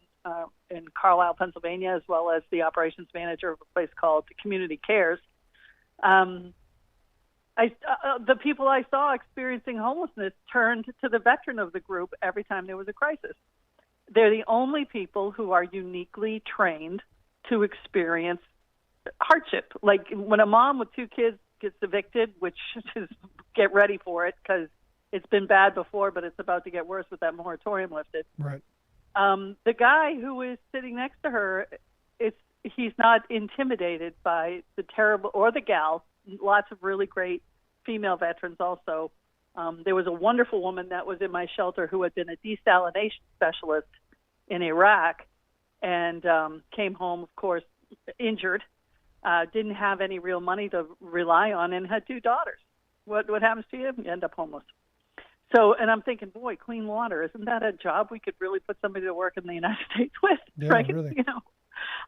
in Carlisle, Pennsylvania, as well as the operations manager of a place called Community Cares. The people I saw experiencing homelessness turned to the veteran of the group every time there was a crisis. They're the only people who are uniquely trained to experience hardship. Like when a mom with two kids gets evicted, which is get ready for it because it's been bad before, but it's about to get worse with that moratorium lifted. Right. The guy who is sitting next to her, he's not intimidated by the terrible, or the gal, lots of really great female veterans also. There was a wonderful woman that was in my shelter who had been a desalination specialist in Iraq and came home, of course, injured, didn't have any real money to rely on, and had two daughters. What happens to you? You end up homeless. So, and I'm thinking, boy, clean water, isn't that a job we could really put somebody to work in the United States with? Yeah, right? really.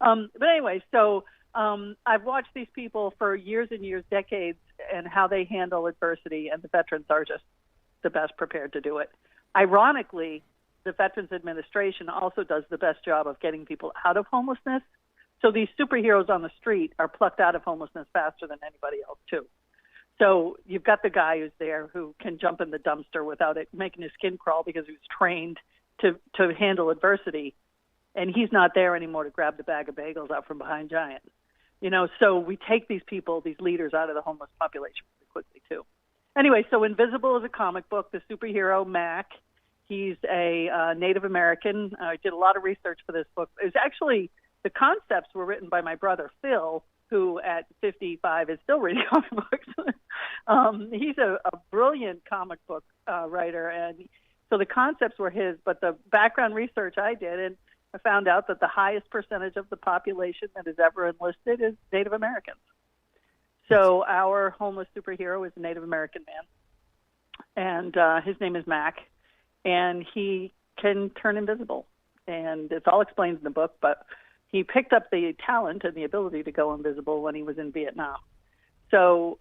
But anyway, so I've watched these people for years and years, decades, and how they handle adversity, and the veterans are just the best prepared to do it. Ironically, the Veterans Administration also does the best job of getting people out of homelessness. So these superheroes on the street are plucked out of homelessness faster than anybody else, too. So you've got the guy who's there who can jump in the dumpster without it making his skin crawl because he was trained to handle adversity, and he's not there anymore to grab the bag of bagels out from behind Giant. So we take these people, these leaders, out of the homeless population really quickly, too. Anyway, so Invisible is a comic book. The superhero, Mac, he's a Native American. I did a lot of research for this book. It's actually, the concepts were written by my brother, Phil, who at 55 is still reading comic books. He's a brilliant comic book writer, and so the concepts were his, but the background research I did, and I found out that the highest percentage of the population that is ever enlisted is Native Americans. So our homeless superhero is a Native American man, and his name is Mac, and he can turn invisible. And it's all explained in the book, but he picked up the talent and the ability to go invisible when he was in Vietnam. So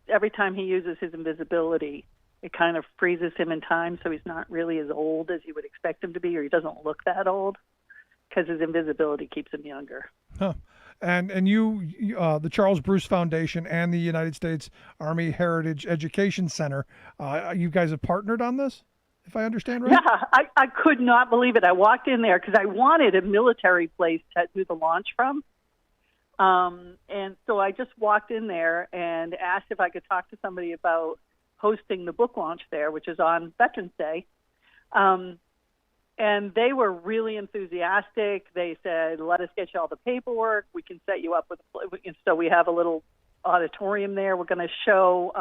every time he uses his invisibility, it kind of freezes him in time, so he's not really as old as you would expect him to be, or he doesn't look that old, because his invisibility keeps him younger. Huh. And you, the Charles Bruce Foundation and the United States Army Heritage Education Center, you guys have partnered on this, if I understand right? Yeah, I could not believe it. I walked in there because I wanted a military place to do the launch from. And so I just walked in there and asked if I could talk to somebody about hosting the book launch there, which is on Veterans Day. And they were really enthusiastic. They said, let us get you all the paperwork. We can set you up with, so we have a little auditorium there. We're going to show,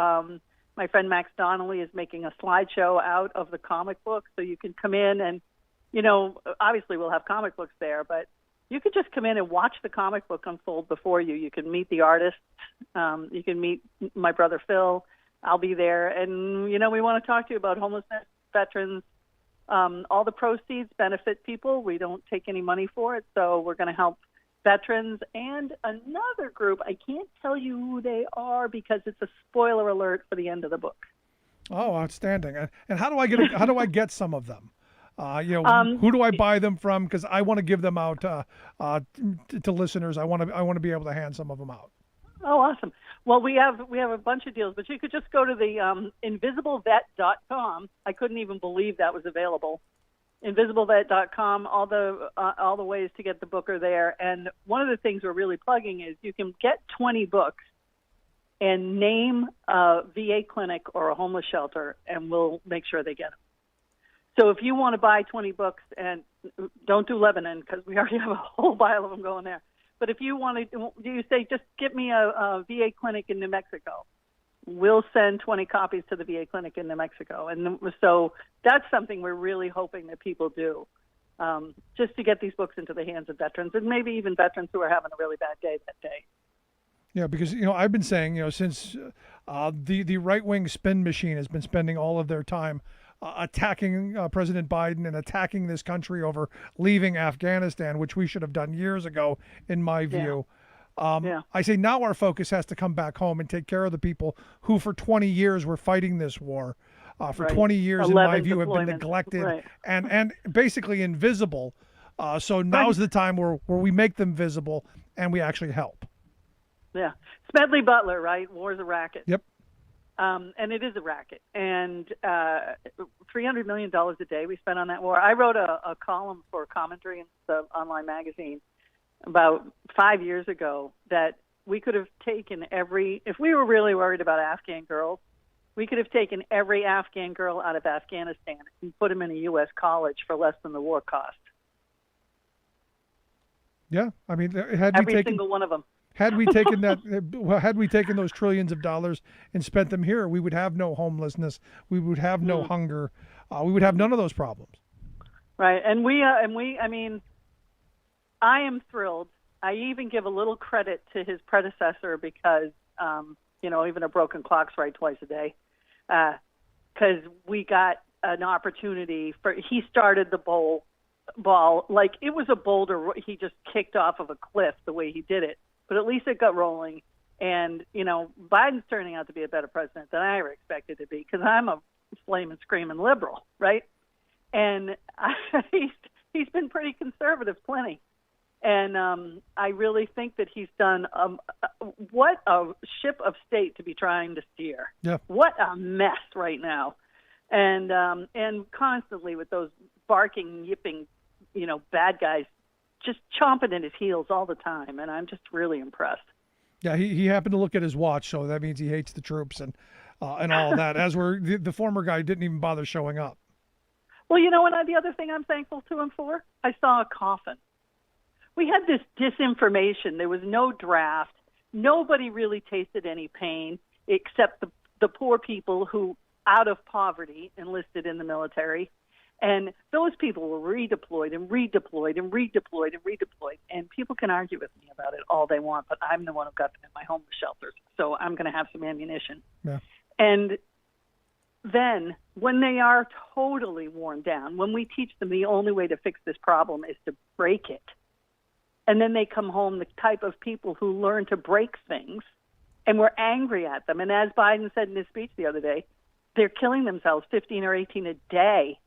my friend Max Donnelly is making a slideshow out of the comic book. So you can come in and, obviously we'll have comic books there, but you could just come in and watch the comic book unfold before you. You can meet the artists. You can meet my brother, Phil. I'll be there. And, we want to talk to you about homelessness, veterans. All the proceeds benefit people. We don't take any money for it. So we're going to help veterans and another group. I can't tell you who they are because it's a spoiler alert for the end of the book. Oh, outstanding. And how do I get some of them? Who do I buy them from? Because I want to give them out to listeners. I want to be able to hand some of them out. Oh, awesome. Well, we have a bunch of deals, but you could just go to the invisiblevet.com. I couldn't even believe that was available. Invisiblevet.com. All the ways to get the book are there. And one of the things we're really plugging is you can get 20 books and name a VA clinic or a homeless shelter, and we'll make sure they get them. So if you want to buy 20 books, and don't do Lebanon because we already have a whole pile of them going there. But if you want to, you say, just get me a VA clinic in New Mexico. We'll send 20 copies to the VA clinic in New Mexico. And so that's something we're really hoping that people do, just to get these books into the hands of veterans and maybe even veterans who are having a really bad day that day. Yeah, because, I've been saying, since the right-wing spin machine has been spending all of their time attacking President Biden and attacking this country over leaving Afghanistan, which we should have done years ago, in my view. I say now our focus has to come back home and take care of the people who for 20 years were fighting this war. For 20 years, in my view, have been neglected and basically invisible. So now's the time where we make them visible and we actually help. Yeah. Smedley Butler, right? War's a racket. Yep. And it is a racket. And $300 million a day we spent on that war. I wrote a column for Commentary in the online magazine about 5 years ago that we could have taken if we were really worried about Afghan girls, we could have taken every Afghan girl out of Afghanistan and put them in a U.S. college for less than the war cost. Yeah. I mean, every single one of them. Had we taken those trillions of dollars and spent them here, we would have no homelessness. We would have no hunger. We would have none of those problems. Right. And I mean, I am thrilled. I even give a little credit to his predecessor because, even a broken clock's right twice a day. Because we got an opportunity he started the bowl ball, like it was a boulder he just kicked off of a cliff the way he did it, but at least it got rolling. And, you know, Biden's turning out to be a better president than I ever expected to be, because I'm a flaming, screaming liberal, right? And he's been pretty conservative, plenty. And I really think that he's done what a ship of state to be trying to steer. Yeah. What a mess right now. And constantly with those barking, yipping, you know, bad guys just chomping at his heels all the time. And I'm just really impressed. Yeah, he happened to look at his watch, so that means he hates the troops and all of that. As were the former guy didn't even bother showing up. Well, you know, and the other thing I'm thankful to him for, I saw a coffin. We had this disinformation. There was no draft. Nobody really tasted any pain except the poor people who, out of poverty, enlisted in the military. And those people were redeployed and redeployed and redeployed and redeployed. And people can argue with me about it all they want, but I'm the one who got them in my homeless shelters. So I'm going to have some ammunition. Yeah. And then when they are totally worn down, when we teach them the only way to fix this problem is to break it, and then they come home the type of people who learn to break things, and we're angry at them. And as Biden said in his speech the other day, they're killing themselves 15 or 18 a day.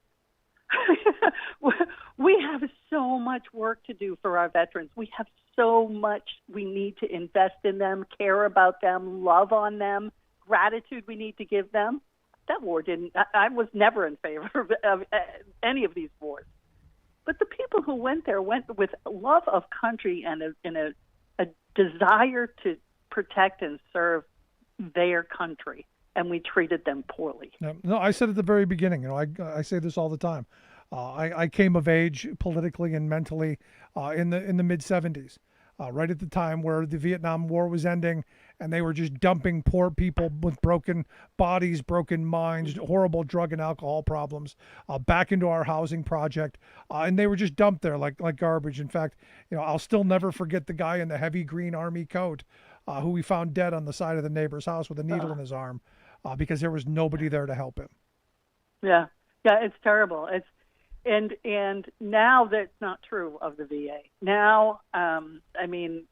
We have so much work to do for our veterans. We have so much we need to invest in them, care about them, love on them, gratitude we need to give them. That war I was never in favor of any of these wars. But the people who went there went with love of country and a desire to protect and serve their country. And we treated them poorly. No, I said at the very beginning, you know, I say this all the time. I came of age politically and mentally in the mid 70s, right at the time where the Vietnam War was ending, and they were just dumping poor people with broken bodies, broken minds, horrible drug and alcohol problems back into our housing project, and they were just dumped there like garbage. In fact, you know, I'll still never forget the guy in the heavy green army coat who we found dead on the side of the neighbor's house with a needle in his arm. Because there was nobody there to help him. Yeah, it's terrible. And now that's not true of the VA. Now, I mean,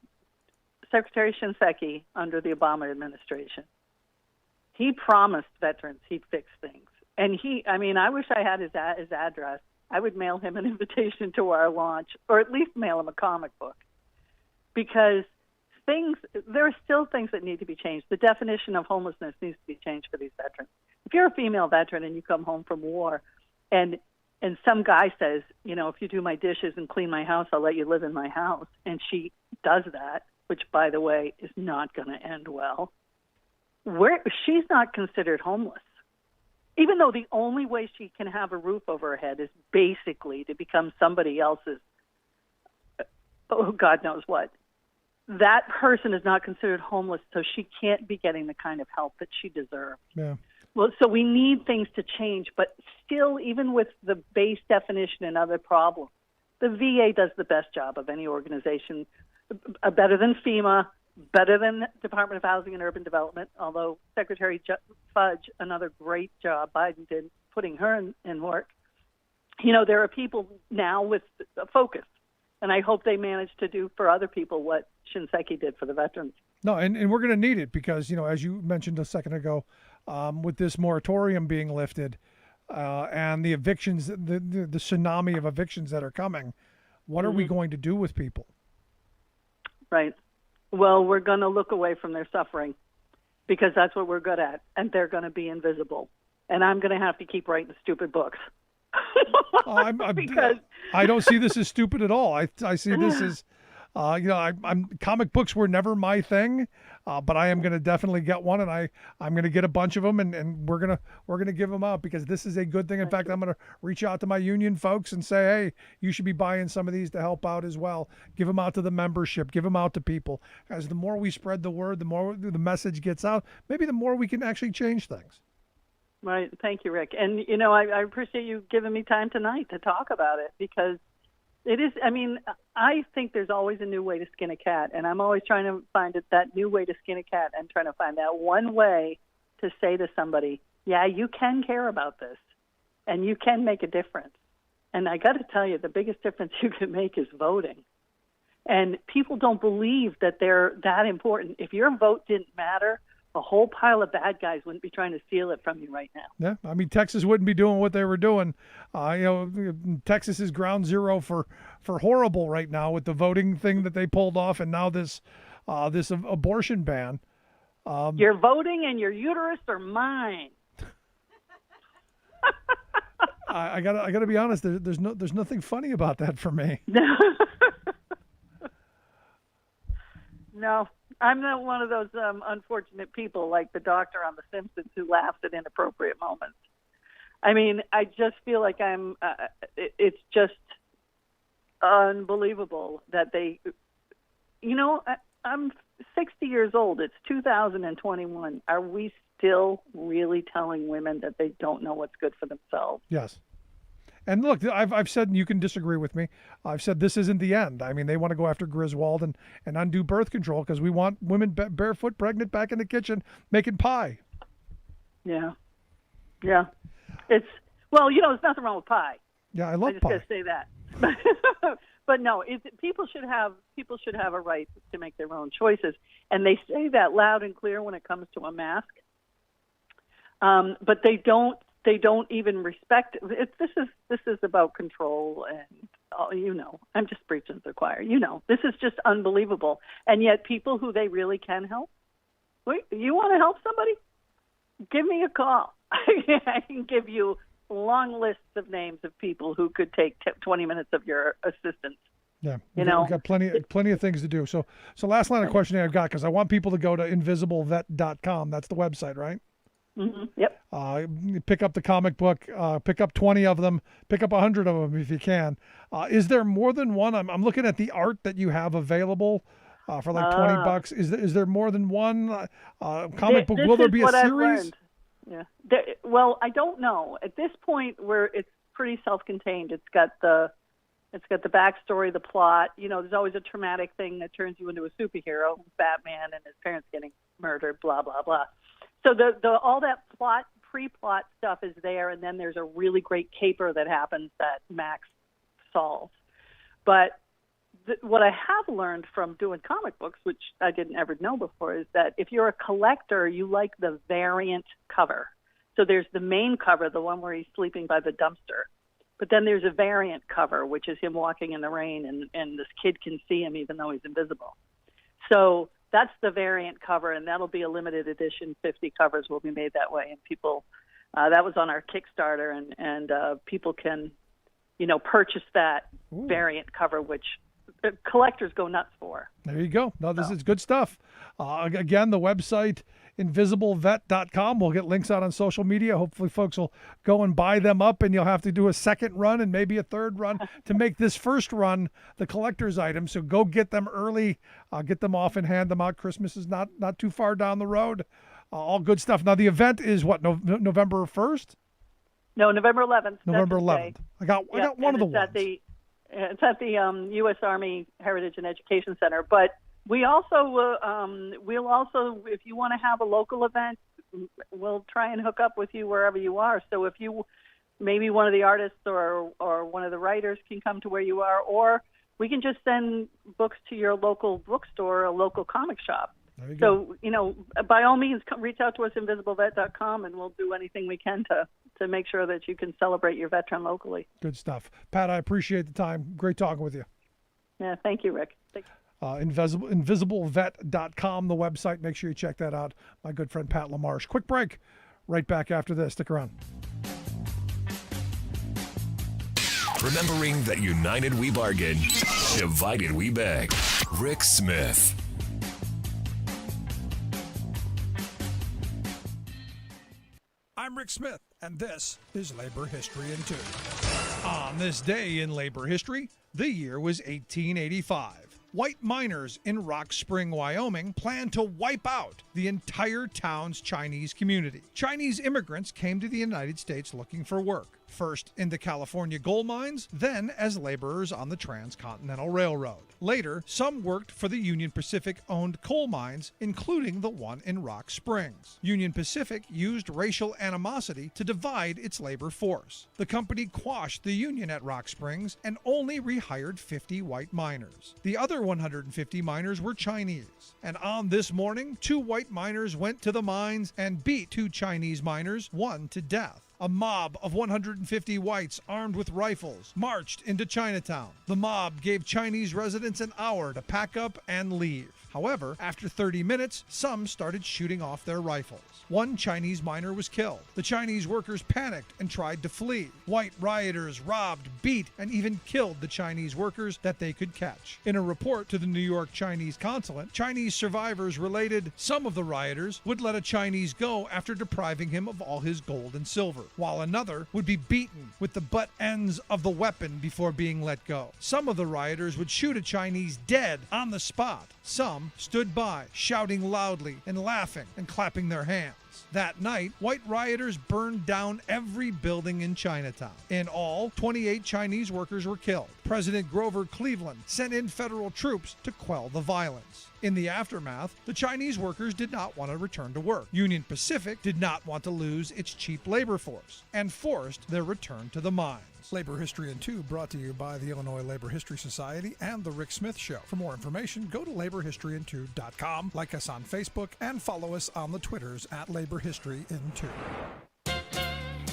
Secretary Shinseki under the Obama administration, he promised veterans he'd fix things. And I wish I had his address. I would mail him an invitation to our launch, or at least mail him a comic book, because there are still things that need to be changed. The definition of homelessness needs to be changed for these veterans. If you're a female veteran and you come home from war and some guy says, you know, if you do my dishes and clean my house, I'll let you live in my house, and she does that, which, by the way, is not going to end well, she's not considered homeless. Even though the only way she can have a roof over her head is basically to become somebody else's, God knows what. That person is not considered homeless, so she can't be getting the kind of help that she deserves. Yeah. Well, so we need things to change, but still, even with the base definition and other problems, the VA does the best job of any organization, better than FEMA, better than Department of Housing and Urban Development, although Secretary Fudge, another great job Biden did putting her in work. You know, there are people now with a focus. And I hope they manage to do for other people what Shinseki did for the veterans. No, and we're going to need it because, you know, as you mentioned a second ago, with this moratorium being lifted and the evictions, the tsunami of evictions that are coming, what are we going to do with people? Right. Well, we're going to look away from their suffering because that's what we're good at, and they're going to be invisible. And I'm going to have to keep writing stupid books. Because I don't see this as stupid at all. I see this as, you know, I'm comic books were never my thing, but I am going to definitely get one, and I'm going to get a bunch of them, and we're gonna give them out because this is a good thing. In fact, I'm going to reach out to my union folks and say, hey, you should be buying some of these to help out as well. Give them out to the membership. Give them out to people. As the more we spread the word, the more the message gets out. Maybe the more we can actually change things. Right. Thank you, Rick. And, you know, I appreciate you giving me time tonight to talk about it because it is, I mean, I think there's always a new way to skin a cat, and I'm always trying to find that new way to skin a cat and trying to find that one way to say to somebody, yeah, you can care about this and you can make a difference. And I got to tell you, the biggest difference you can make is voting. And people don't believe that they're that important. If your vote didn't matter, a whole pile of bad guys wouldn't be trying to steal it from you right now. Yeah, I mean, Texas wouldn't be doing what they were doing. Texas is ground zero for horrible right now with the voting thing that they pulled off, and now this abortion ban. Your voting and your uterus are mine. I gotta be honest. There's nothing funny about that for me. No, I'm not one of those unfortunate people like the doctor on The Simpsons who laughs at inappropriate moments. I mean, I just feel like it's just unbelievable that they, I'm 60 years old. It's 2021. Are we still really telling women that they don't know what's good for themselves? Yes. And look, I've said, and you can disagree with me, I've said this isn't the end. I mean, they want to go after Griswold and undo birth control because we want women barefoot, pregnant, back in the kitchen making pie. Yeah. Yeah. There's nothing wrong with pie. Yeah, I love I just pie. gotta say that. But no, people should have a right to make their own choices, and they say that loud and clear when it comes to a mask. But they don't even respect it. This is about control, and I'm just preaching to the choir. This is just unbelievable, and yet people who they really can help. Wait, you want to help somebody? Give me a call. I can give you long lists of names of people who could take 20 minutes of your assistance. Yeah, we've got plenty of things to do. So last line of questioning I've got, because I want people to go to invisiblevet.com. That's the website, right? Mm-hmm. Yep. Pick up the comic book. Pick up 20 of them. Pick up 100 of them if you can. Is there more than one? I'm looking at the art that you have available for like $20. Is there more than one comic book? Will there be a series? Yeah. Well, I don't know. At this point, where it's pretty self-contained. It's got the backstory, the plot. There's always a traumatic thing that turns you into a superhero, Batman and his parents getting murdered, blah blah blah. So all that pre-plot stuff is there, and then there's a really great caper that happens that Max solves. But what I have learned from doing comic books, which I didn't ever know before, is that if you're a collector, you like the variant cover. So there's the main cover, the one where he's sleeping by the dumpster. But then there's a variant cover, which is him walking in the rain, and this kid can see him even though he's invisible. So that's the variant cover, and that'll be a limited edition. 50 covers will be made that way, and people, that was on our Kickstarter, and people can, purchase that variant cover, which collectors go nuts for. There you go. No, this is good stuff. Again, the website, invisiblevet.com. We'll get links out on social media. Hopefully folks will go and buy them up, and you'll have to do a second run and maybe a third run to make this first run the collector's item. So go get them early, get them off and hand them out. Christmas is not too far down the road. All good stuff. Now the event is what, November 1st? No, November 11th. November 11th. I got one of the ones. It's at the U.S. Army Heritage and Education Center. But we also we'll also, if you want to have a local event, we'll try and hook up with you wherever you are. So if you, maybe one of the artists or one of the writers can come to where you are, or we can just send books to your local bookstore, a local comic shop. There you go. So, by all means, reach out to us, invisiblevet.com, and we'll do anything we can to make sure that you can celebrate your veteran locally. Good stuff. Pat, I appreciate the time. Great talking with you. Yeah, thank you, Rick. Invisiblevet.com, the website. Make sure you check that out. My good friend, Pat LaMarche. Quick break. Right back after this. Stick around. Remembering that united we bargain, divided we beg. Rick Smith. I'm Rick Smith, and this is Labor History in 2. On this day in labor history, the year was 1885. White miners in Rock Spring, Wyoming plan to wipe out the entire town's Chinese community. Chinese immigrants came to the United States looking for work, first in the California gold mines, then as laborers on the Transcontinental Railroad. Later, some worked for the Union Pacific-owned coal mines, including the one in Rock Springs. Union Pacific used racial animosity to divide its labor force. The company quashed the union at Rock Springs and only rehired 50 white miners. The other 150 miners were Chinese. And on this morning, 2 white miners went to the mines and beat 2 Chinese miners, one to death. A mob of 150 whites armed with rifles marched into Chinatown. The mob gave Chinese residents an hour to pack up and leave. However, after 30 minutes, some started shooting off their rifles. One Chinese miner was killed. The Chinese workers panicked and tried to flee. White rioters robbed, beat, and even killed the Chinese workers that they could catch. In a report to the New York Chinese consulate, Chinese survivors related some of the rioters would let a Chinese go after depriving him of all his gold and silver, while another would be beaten with the butt ends of the weapon before being let go. Some of the rioters would shoot a Chinese dead on the spot. Some stood by, shouting loudly and laughing and clapping their hands. That night, white rioters burned down every building in Chinatown. In all, 28 Chinese workers were killed. President Grover Cleveland sent in federal troops to quell the violence. In the aftermath, the Chinese workers did not want to return to work. Union Pacific did not want to lose its cheap labor force and forced their return to the mines. Labor History in 2 brought to you by the Illinois Labor History Society and The Rick Smith Show. For more information, go to laborhistoryin2.com, like us on Facebook, and follow us on the Twitters at Labor History in 2.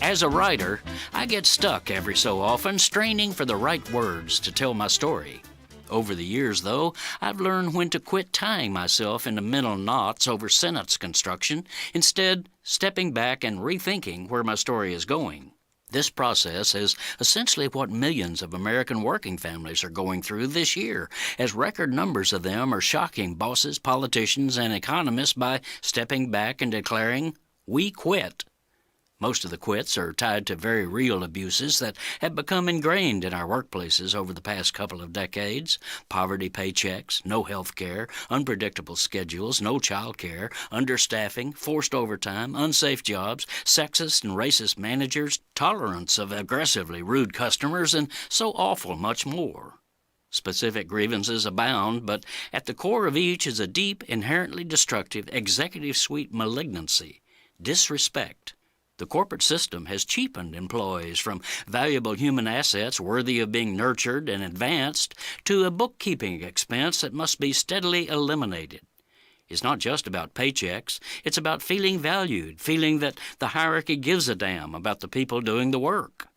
As a writer, I get stuck every so often straining for the right words to tell my story. Over the years, though, I've learned when to quit tying myself into mental knots over sentence construction, instead stepping back and rethinking where my story is going. This process is essentially what millions of American working families are going through this year, as record numbers of them are shocking bosses, politicians, and economists by stepping back and declaring, "We quit." Most of the quits are tied to very real abuses that have become ingrained in our workplaces over the past couple of decades. Poverty paychecks, no health care, unpredictable schedules, no child care, understaffing, forced overtime, unsafe jobs, sexist and racist managers, tolerance of aggressively rude customers, and so awful much more. Specific grievances abound, but at the core of each is a deep, inherently destructive executive suite malignancy, disrespect. The corporate system has cheapened employees from valuable human assets worthy of being nurtured and advanced to a bookkeeping expense that must be steadily eliminated. It's not just about paychecks. It's about feeling valued, feeling that the hierarchy gives a damn about the people doing the work.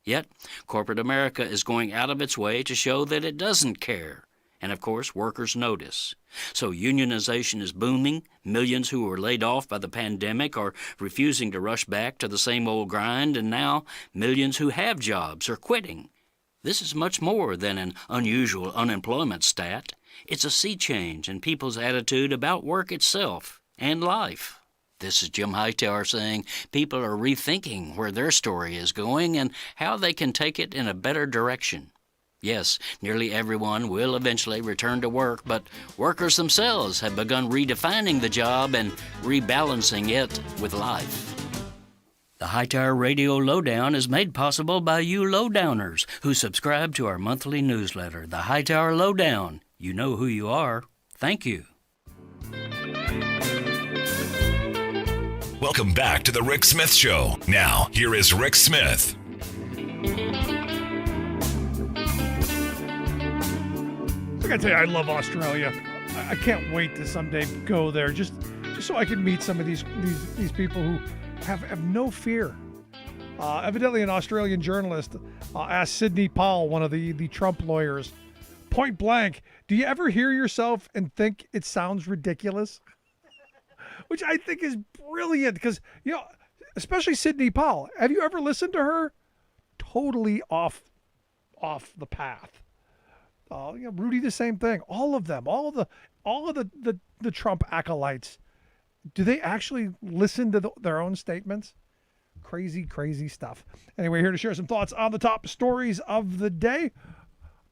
Yet, corporate America is going out of its way to show that it doesn't care. And of course, workers notice. So unionization is booming. Millions who were laid off by the pandemic are refusing to rush back to the same old grind, and now millions who have jobs are quitting. This is much more than an unusual unemployment stat. It's a sea change in people's attitude about work itself and life. This is Jim Hightower saying people are rethinking where their story is going and how they can take it in a better direction. Yes, nearly everyone will eventually return to work, but workers themselves have begun redefining the job and rebalancing it with life. The Hightower Radio Lowdown is made possible by you lowdowners who subscribe to our monthly newsletter, The Hightower Lowdown. You know who you are. Thank you. Welcome back to The Rick Smith Show. Now, here is Rick Smith. I gotta tell you, I love Australia. I can't wait to someday go there, just so I can meet some of these people who have no fear. Evidently, an Australian journalist asked Sidney Powell, one of the Trump lawyers, point blank, "Do you ever hear yourself and think it sounds ridiculous?" Which I think is brilliant because, especially Sidney Powell. Have you ever listened to her? Totally off the path. Rudy, the same thing. All of them, all of the Trump acolytes. Do they actually listen to their own statements? Crazy stuff. Anyway, here to share some thoughts on the top stories of the day.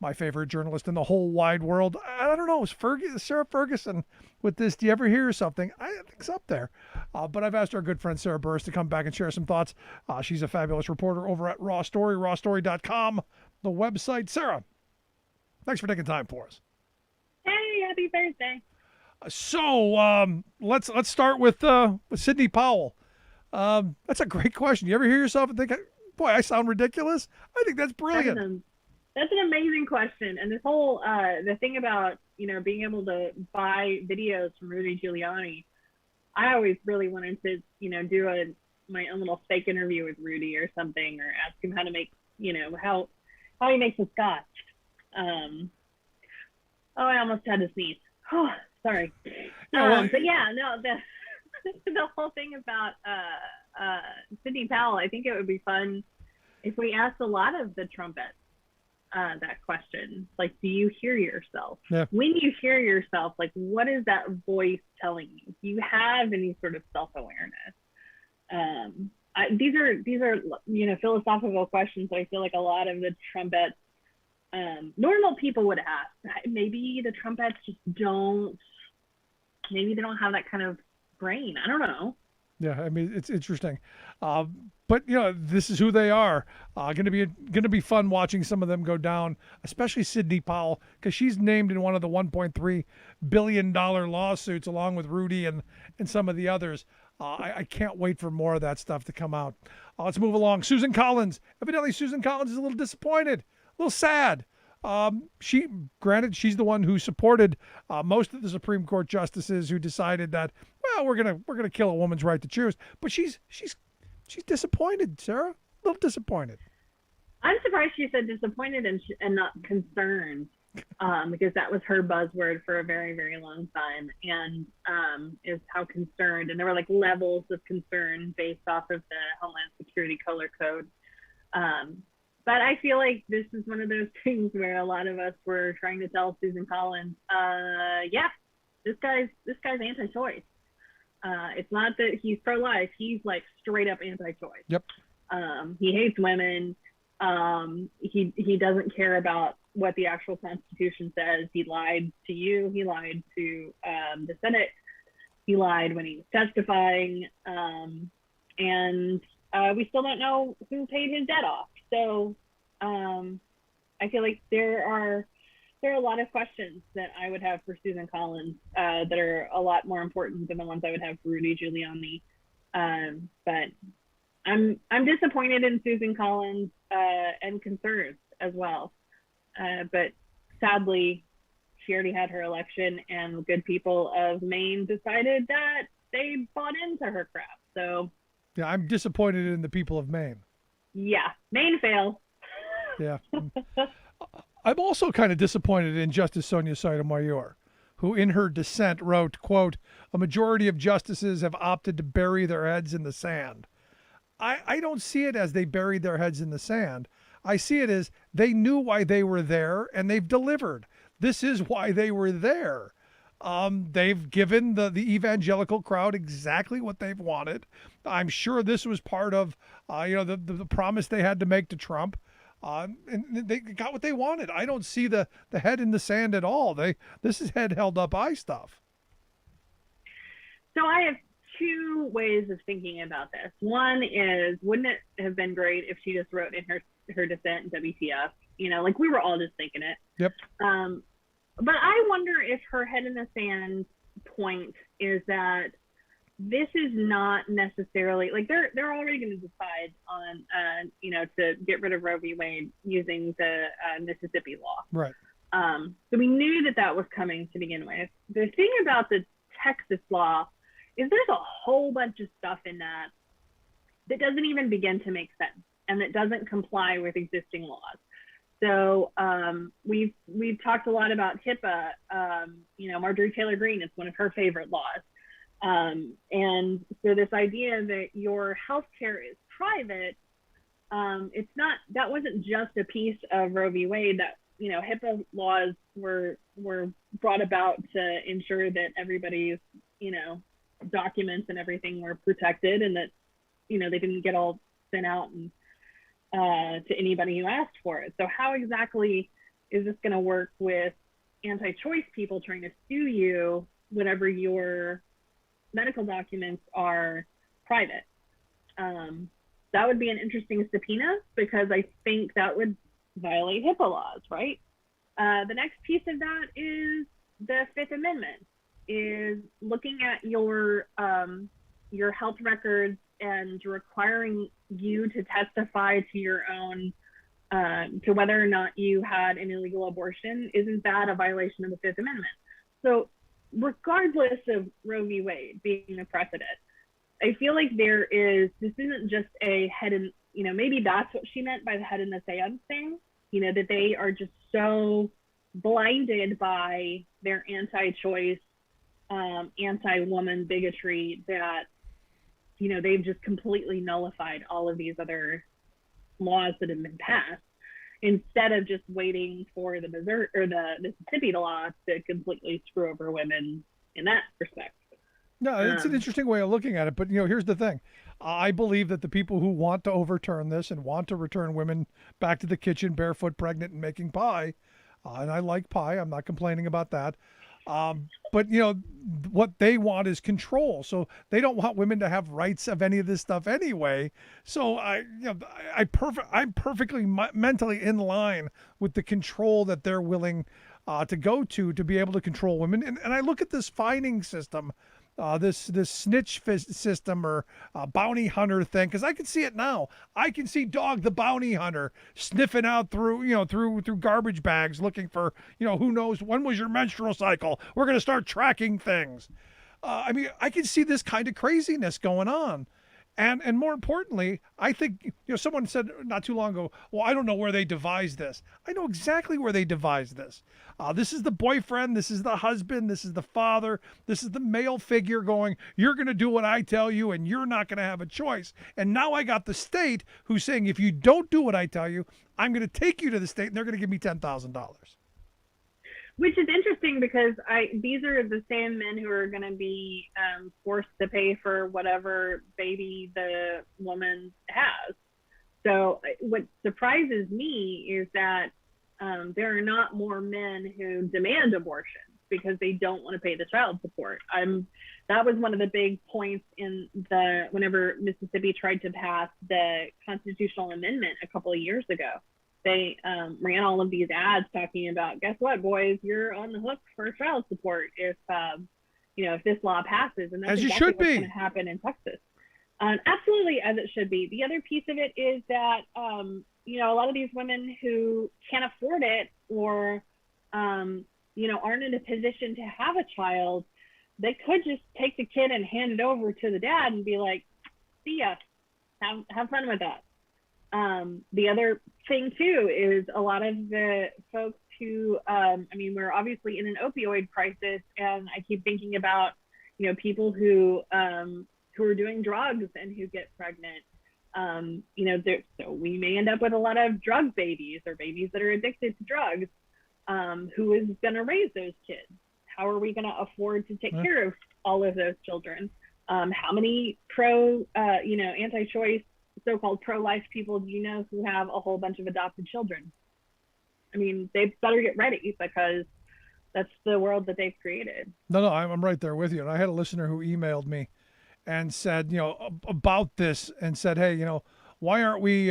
my favorite journalist in the whole wide world. I don't know. Is Sarah Ferguson with this? Do you ever hear something? I think it's up there. But I've asked our good friend Sarah Burris to come back and share some thoughts. She's a fabulous reporter over at RawStory, rawstory.com, the website. Sarah, thanks for taking time for us. Hey, happy Thursday. So let's start with Sidney Powell. That's a great question. You ever hear yourself and think, boy, I sound ridiculous? I think that's brilliant. That's an amazing question. And this whole the thing about being able to buy videos from Rudy Giuliani, I always really wanted to do my own little fake interview with Rudy or something, or ask him how to make how he makes a scotch. I almost had to sneeze. Oh, sorry. But yeah, no, the whole thing about Sidney Powell, I think it would be fun if we asked a lot of the trumpets that question. Like, do you hear yourself? Yeah. When you hear yourself, like, what is that voice telling you? Do you have any sort of self-awareness? These are philosophical questions that I feel like a lot of the trumpets, normal people would ask. Maybe the trumpets just don't. Maybe they don't have that kind of brain. I don't know. Yeah, I mean, it's interesting. But this is who they are. Going to be fun watching some of them go down, especially Sidney Powell, because she's named in one of the $1.3 billion lawsuits along with Rudy and some of the others. I can't wait for more of that stuff to come out. Let's move along. Susan Collins. Evidently, Susan Collins is a little disappointed, a little sad. She's the one who supported most of the Supreme Court justices who decided that, well, we're gonna kill a woman's right to choose. But she's disappointed, Sarah. A little disappointed. I'm surprised she said disappointed and not concerned, because that was her buzzword for a very, very long time, and is how concerned. And there were like levels of concern based off of the Homeland Security Color Code. But I feel like this is one of those things where a lot of us were trying to tell Susan Collins, this guy's anti-choice. It's not that he's pro-life; he's like straight up anti-choice. Yep. He hates women. He doesn't care about what the actual Constitution says. He lied to you. He lied to the Senate. He lied when he was testifying. And we still don't know who paid his debt off. So I feel like there are a lot of questions that I would have for Susan Collins that are a lot more important than the ones I would have for Rudy Giuliani. But I'm disappointed in Susan Collins and concerned as well. But sadly, she already had her election, and the good people of Maine decided that they bought into her crap. So yeah, I'm disappointed in the people of Maine. Yeah, Maine fail. Yeah. I'm also kind of disappointed in Justice Sonia Sotomayor, who in her dissent wrote, quote, "A majority of justices have opted to bury their heads in the sand." I don't see it as they buried their heads in the sand. I see it as they knew why they were there, and they've delivered. This is why they were there. They've given the evangelical crowd exactly what they've wanted. I'm sure this was part of the promise they had to make to Trump. And they got what they wanted. I don't see the head in the sand at all. This is head held up high stuff. So I have two ways of thinking about this. One is, wouldn't it have been great if she just wrote in her dissent WTF? Like we were all just thinking it. Yep. But I wonder if her head in the sand point is that this is not necessarily like they're already going to decide on to get rid of Roe v. Wade using the Mississippi law. Right. So we knew that was coming to begin with. The thing about the Texas law is there's a whole bunch of stuff in that doesn't even begin to make sense and that doesn't comply with existing laws. So we've talked a lot about HIPAA. Marjorie Taylor Greene, it's one of her favorite laws. And so this idea that your healthcare is private, that wasn't just a piece of Roe v. Wade. That HIPAA laws were brought about to ensure that everybody's documents and everything were protected, and that they didn't get all sent out and to anybody who asked for it. So how exactly is this going to work with anti-choice people trying to sue you whenever your medical documents are private? That would be an interesting subpoena, because I think that would violate HIPAA laws, right? The next piece of that is the Fifth Amendment, is looking at your health records and requiring you to testify to your own, to whether or not you had an illegal abortion. Isn't that a violation of the Fifth Amendment? So regardless of Roe v. Wade being a precedent, I feel like this isn't just a head in, maybe that's what she meant by the head in the sand thing, that they are just so blinded by their anti-choice, anti-woman bigotry that, they've just completely nullified all of these other laws that have been passed, instead of just waiting for the Missouri or the Mississippi law to completely screw over women in that respect. No, it's an interesting way of looking at it. But, here's the thing. I believe that the people who want to overturn this and want to return women back to the kitchen barefoot, pregnant, and making pie, and I like pie, I'm not complaining about that. But, what they want is control. So they don't want women to have rights of any of this stuff anyway. So I'm perfectly mentally in line with the control that they're willing to go to be able to control women. And I look at this fining system, this snitch system or bounty hunter thing, because I can see it now. I can see Dog the bounty hunter sniffing out through garbage bags looking for, who knows, when was your menstrual cycle? We're going to start tracking things. I can see this kind of craziness going on. And more importantly, I think, someone said not too long ago, well, I don't know where they devised this. I know exactly where they devised this. This is the boyfriend. This is the husband. This is the father. This is the male figure going, you're going to do what I tell you and you're not going to have a choice. And now I got the state who's saying, if you don't do what I tell you, I'm going to take you to the state and they're going to give me $10,000. Which is interesting, because these are the same men who are going to be forced to pay for whatever baby the woman has. So what surprises me is that there are not more men who demand abortion because they don't want to pay the child support. That was one of the big points whenever Mississippi tried to pass the constitutional amendment a couple of years ago. They ran all of these ads talking about, guess what, boys, you're on the hook for child support if this law passes. And that's as you exactly should what's be going to happen in Texas. Absolutely, as it should be. The other piece of it is that a lot of these women who can't afford it or aren't in a position to have a child, they could just take the kid and hand it over to the dad and be like, see ya, have fun with that. The other thing too is a lot of the folks who, we're obviously in an opioid crisis, and I keep thinking about, people who are doing drugs and who get pregnant. So we may end up with a lot of drug babies or babies that are addicted to drugs. Who is going to raise those kids? How are we going to afford to take care of all of those children? How many anti-choice, so-called pro-life people do you know who have a whole bunch of adopted children? They better get ready, because that's the world that they've created. No, I'm right there with you. And I had a listener who emailed me and said, about this, and said, hey, why aren't we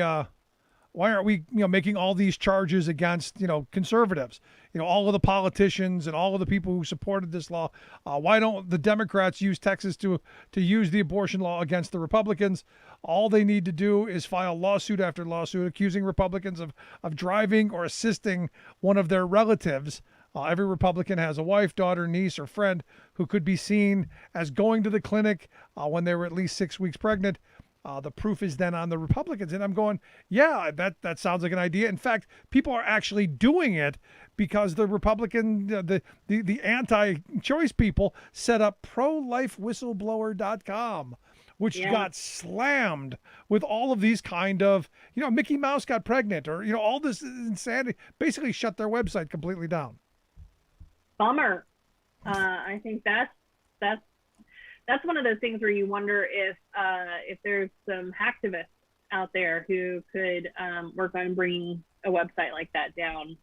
making all these charges against, conservatives, all of the politicians and all of the people who supported this law? Why don't the Democrats use Texas to use the abortion law against the Republicans? All they need to do is file lawsuit after lawsuit accusing Republicans of driving or assisting one of their relatives. Every Republican has a wife, daughter, niece, or friend who could be seen as going to the clinic when they were at least 6 weeks pregnant. The proof is then on the Republicans. And I'm going, yeah, that sounds like an idea. In fact, people are actually doing it because the Republican, the anti-choice people set up prolifewhistleblower.com, which got slammed with all of these kind of, Mickey Mouse got pregnant, or, all this insanity, basically shut their website completely down. Bummer. I think that's one of those things where you wonder if there's some hacktivists out there who could work on bringing a website like that down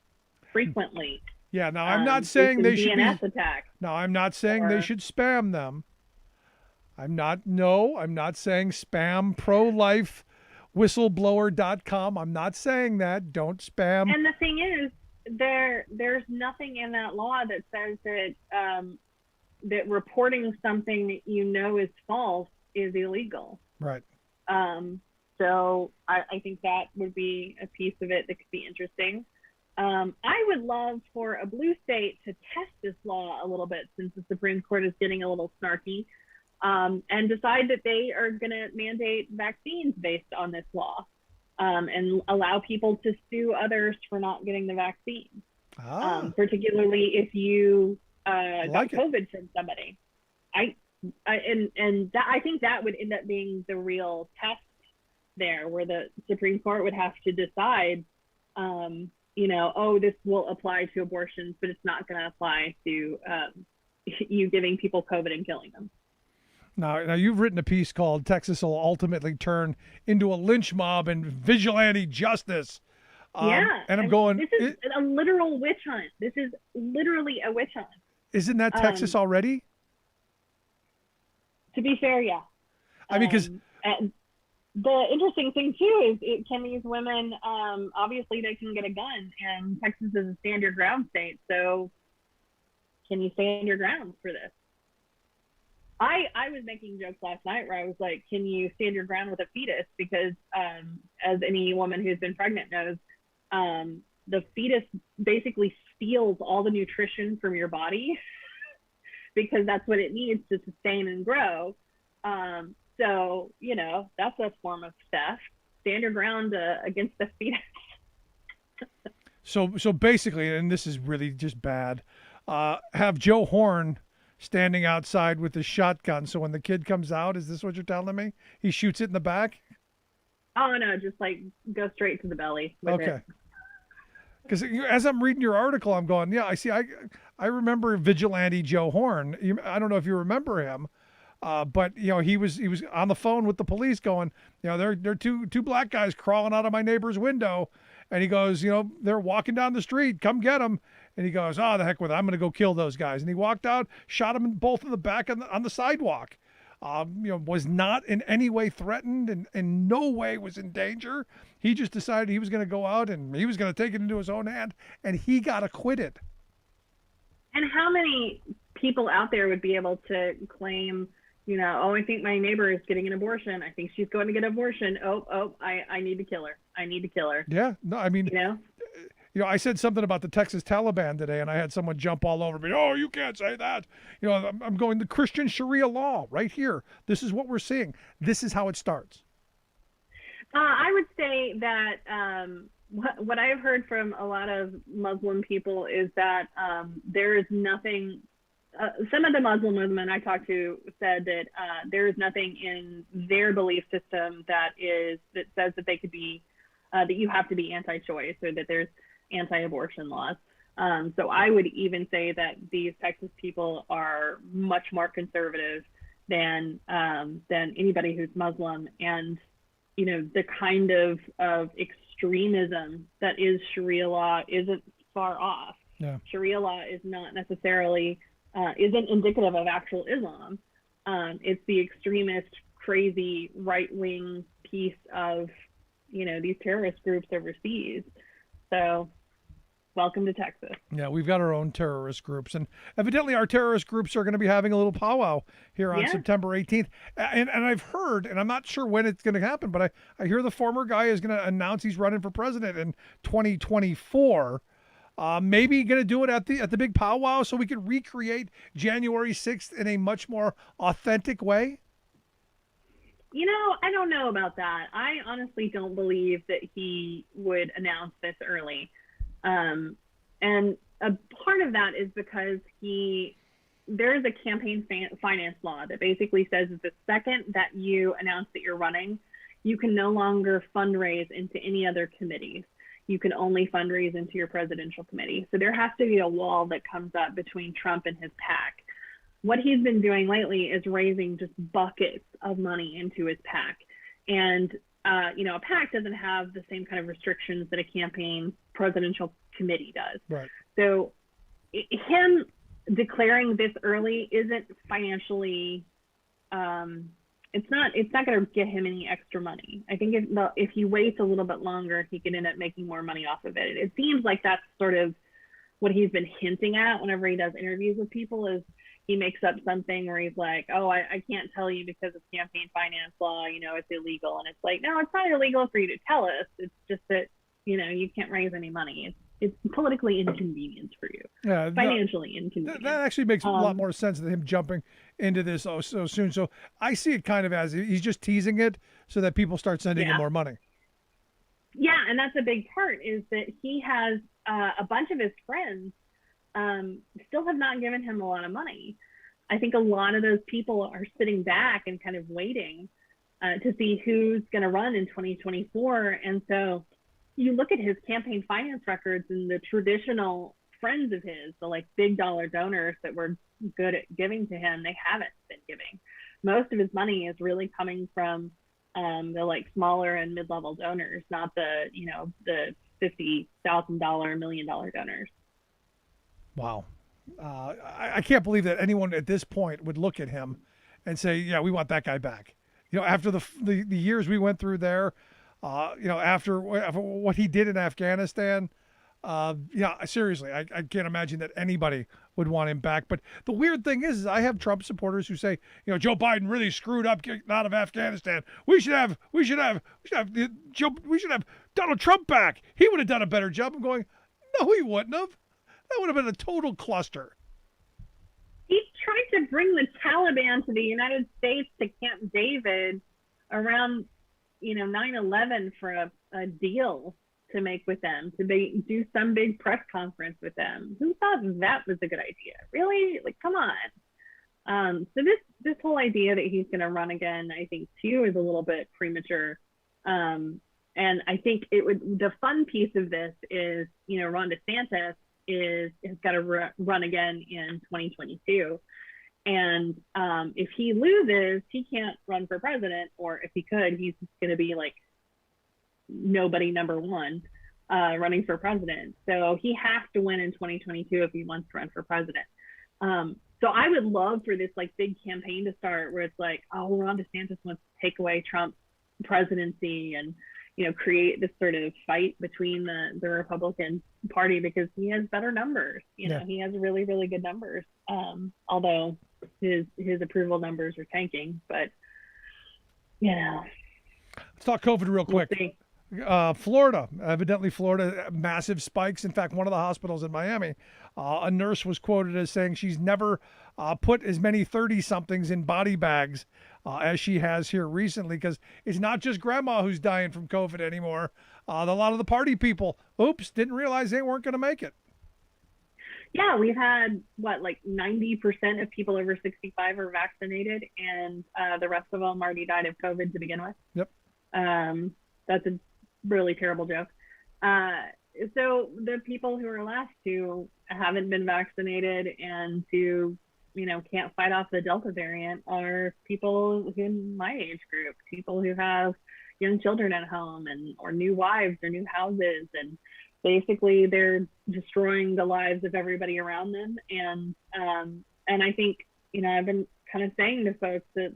frequently. Yeah. Now I'm not saying they should DNS be. attack. No, I'm not saying they should spam them. I'm not saying spam pro-life whistleblower.com. I'm not saying that. Don't spam. And the thing is, there's nothing in that law that says that that reporting something that you know is false is illegal. Right. So I think that would be a piece of it that could be interesting. I would love for a blue state to test this law a little bit, since the Supreme Court is getting a little snarky, and decide that they are going to mandate vaccines based on this law, and allow people to sue others for not getting the vaccine, particularly if you got COVID from somebody. I think that would end up being the real test there, where the Supreme Court would have to decide, this will apply to abortions, but it's not going to apply to you giving people COVID and killing them. Now you've written a piece called "Texas will ultimately turn into a lynch mob and vigilante justice." And I'm going. This is a literal witch hunt. This is literally a witch hunt. Isn't that Texas already? To be fair, yeah. I mean, because the interesting thing too is, can these women, obviously they can get a gun, and Texas is a stand your ground state. So can you stand your ground for this? I was making jokes last night where I was like, can you stand your ground with a fetus? Because as any woman who's been pregnant knows, the fetus basically steals all the nutrition from your body because that's what it needs to sustain and grow. So, that's a form of theft. Stand your ground against the fetus. So basically, and this is really just bad, have Joe Horn standing outside with the shotgun. So when the kid comes out, is this what you're telling me? He shoots it in the back? Oh, no, just like go straight to the belly with it. Because as I'm reading your article, I'm going, yeah, I see. I remember vigilante Joe Horn. I don't know if you remember him, but he was on the phone with the police, going, there are two black guys crawling out of my neighbor's window, and he goes, they're walking down the street, come get them. And he goes, the heck with it, I'm going to go kill those guys. And he walked out, shot them both in the back on the sidewalk. Was not in any way threatened and in no way was in danger. He just decided he was going to go out and he was going to take it into his own hand, and he got acquitted. And how many people out there would be able to claim, I think my neighbor is getting an abortion. I think she's going to get an abortion. I need to kill her. I need to kill her. Yeah. No, I mean, I said something about the Texas Taliban today, and I had someone jump all over me. Oh, you can't say that. I'm going, the Christian Sharia law right here. This is what we're seeing. This is how it starts. I would say that what I've heard from a lot of Muslim people is that there is nothing. Some of the Muslim women I talked to said that there is nothing in their belief system that says that they could be that you have to be anti-choice, or that there's anti-abortion laws. So I would even say that these Texas people are much more conservative than anybody who's Muslim, and the kind of extremism that is Sharia law isn't far off. Yeah. Sharia law is not necessarily isn't indicative of actual Islam. It's the extremist, crazy right-wing piece of these terrorist groups overseas. So welcome to Texas. Yeah, we've got our own terrorist groups, and evidently our terrorist groups are going to be having a little powwow here on September 18th. And I've heard, and I'm not sure when it's going to happen, but I hear the former guy is going to announce he's running for president in 2024. Maybe going to do it at the big powwow so we can recreate January 6th in a much more authentic way. I don't know about that. I honestly don't believe that he would announce this early. And a part of that is because there is a campaign finance law that basically says that the second that you announce that you're running, you can no longer fundraise into any other committees. You can only fundraise into your presidential committee. So there has to be a wall that comes up between Trump and his PAC. What he's been doing lately is raising just buckets of money into his PAC. And a PAC doesn't have the same kind of restrictions that a campaign presidential committee does. Right. So him declaring this early isn't financially, it's not going to get him any extra money. I think if he waits a little bit longer, he can end up making more money off of it. It seems like that's sort of what he's been hinting at whenever he does interviews with people, is he makes up something where he's like, oh, I can't tell you because of campaign finance law, it's illegal. And it's like, no, it's not illegal for you to tell us. It's just that, you can't raise any money. It's politically inconvenient for you. Yeah, financially inconvenient. That actually makes a lot more sense than him jumping into this so soon. So I see it kind of as he's just teasing it so that people start sending him more money. Yeah, and that's a big part, is that he has a bunch of his friends still have not given him a lot of money. I think a lot of those people are sitting back and kind of waiting to see who's going to run in 2024. And so you look at his campaign finance records, and the traditional friends of his, the like big dollar donors that were good at giving to him, they haven't been giving. Most of his money is really coming from the like smaller and mid-level donors, not the $50,000, $1 million donors. Wow. I can't believe that anyone at this point would look at him and say, yeah, we want that guy back. After the years we went through there, after what he did in Afghanistan, seriously, I can't imagine that anybody would want him back. But the weird thing is I have Trump supporters who say, Joe Biden really screwed up getting out of Afghanistan. We should have Donald Trump back. He would have done a better job. I'm going, no, he wouldn't have. That would have been a total cluster. He tried to bring the Taliban to the United States, to Camp David, around 9/11 for a deal to make with them, to do some big press conference with them. Who thought that was a good idea? Really? Like, come on. So this whole idea that he's going to run again, I think too, is a little bit premature. And I think the fun piece of this is, Ron DeSantis has got to run again in 2022. And if he loses, he can't run for president, or if he could, he's just going to be like nobody number one running for president. So he has to win in 2022 if he wants to run for president. So I would love for this like big campaign to start where it's like, oh, Ron DeSantis wants to take away Trump's presidency and, create this sort of fight between the Republican Party because he has better numbers. He has really, really good numbers. Although his approval numbers are tanking, but Let's talk COVID real quick. Florida, evidently Florida, massive spikes. In fact, one of the hospitals in Miami, a nurse was quoted as saying she's never put as many 30-somethings in body bags as she has here recently, because it's not just grandma who's dying from COVID anymore. A lot of the party people, didn't realize they weren't going to make it. Yeah, we've had, 90% of people over 65 are vaccinated, and the rest of them already died of COVID to begin with. Yep. That's a really terrible joke. So the people who are left who haven't been vaccinated and who, can't fight off the Delta variant are people in my age group, people who have young children at home or new wives or new houses. And basically they're destroying the lives of everybody around them. And I think, I've been kind of saying to folks that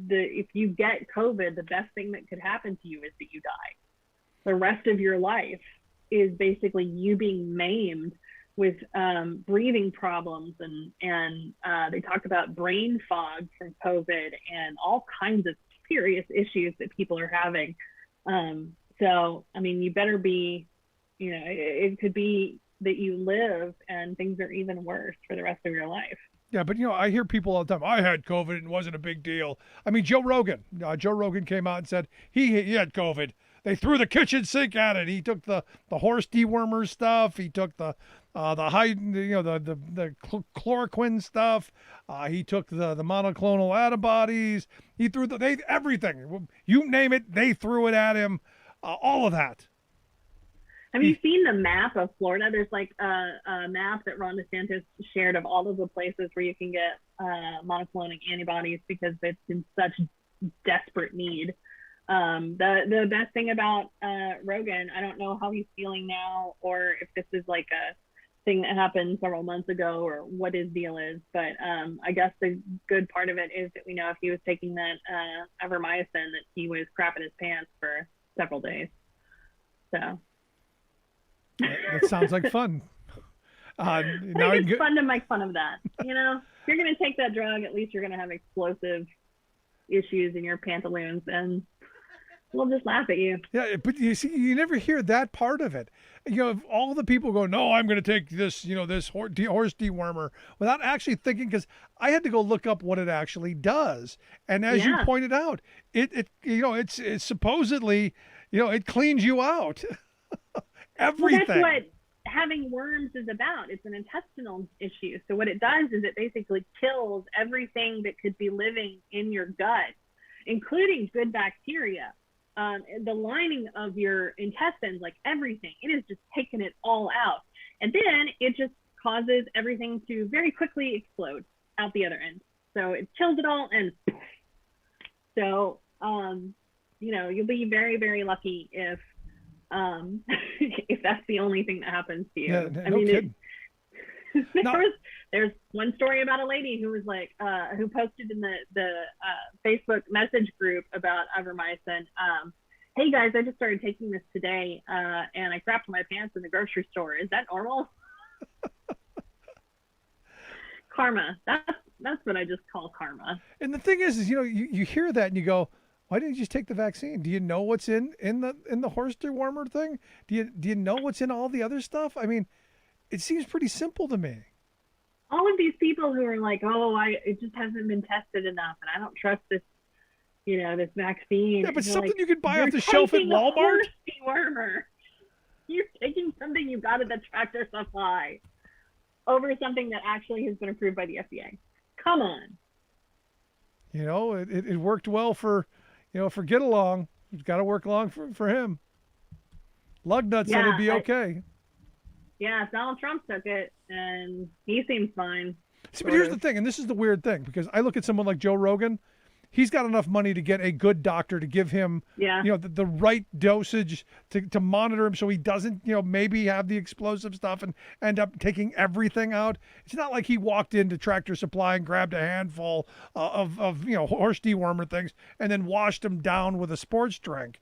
if you get COVID, the best thing that could happen to you is that you die. The rest of your life is basically you being maimed with breathing problems, and they talked about brain fog from COVID and all kinds of serious issues that people are having. So, you better be, it could be that you live and things are even worse for the rest of your life. Yeah, but I hear people all the time, I had COVID and it wasn't a big deal. Joe Rogan came out and said he had COVID. They threw the kitchen sink at it. He took the horse dewormer stuff. He took the chloroquine stuff. He took the monoclonal antibodies. He threw everything. You name it, they threw it at him. All of that. Have you seen the map of Florida? There's a map that Ron DeSantis shared of all of the places where you can get monoclonal antibodies because it's in such desperate need. The best thing about Rogan, I don't know how he's feeling now, or if this is like a thing that happened several months ago, or what his deal is. But I guess the good part of it is that we know if he was taking that Evermycin, that he was crapping his pants for several days. So that sounds like fun. I think it's fun to make fun of that. You know, if you're going to take that drug, at least you're going to have explosive issues in your pantaloons, and we'll just laugh at you. Yeah, but you see, you never hear that part of it. You know, if all the people go, no, I'm going to take this, you know, this horse dewormer, without actually thinking, because I had to go look up what it actually does. And as you pointed out, it you know, it's supposedly, you know, it cleans you out. Everything. Well, that's what having worms is about. It's an intestinal issue. So what it does is it basically kills everything that could be living in your gut, including good bacteria. The lining of your intestines, like everything, it is just taking it all out. And then it just causes everything to very quickly explode out the other end. So it kills it all. And so, you know, you'll be very, very lucky if that's the only thing that happens to you. Yeah, I mean, there's one story about a lady who was like, who posted in the Facebook message group about Evermycin. Hey guys, I just started taking this today, and I crapped my pants in the grocery store. Is that normal? Karma. That's what I just call karma. And the thing is you know, you hear that and you go, why didn't you just take the vaccine? Do you know what's in the horse dewormer thing? Do you know what's in all the other stuff? I mean, it seems pretty simple to me. All of these people who are like, oh, it just hasn't been tested enough, and I don't trust this, you know, this vaccine. Yeah, but something you could buy off the shelf at Walmart. Dewormer. You're taking something you got at the Tractor Supply over something that actually has been approved by the FDA. Come on. You know, it worked well for, you know, for Get Along. It's got to work along for him. Lugnut said it'd be okay. Yeah, Donald Trump took it, and he seems fine. See, but here's the thing, and this is the weird thing, because I look at someone like Joe Rogan. He's got enough money to get a good doctor to give him, you know, the right dosage to monitor him so he doesn't, you know, maybe have the explosive stuff and end up taking everything out. It's not like he walked into Tractor Supply and grabbed a handful of you know, horse dewormer things and then washed them down with a sports drink.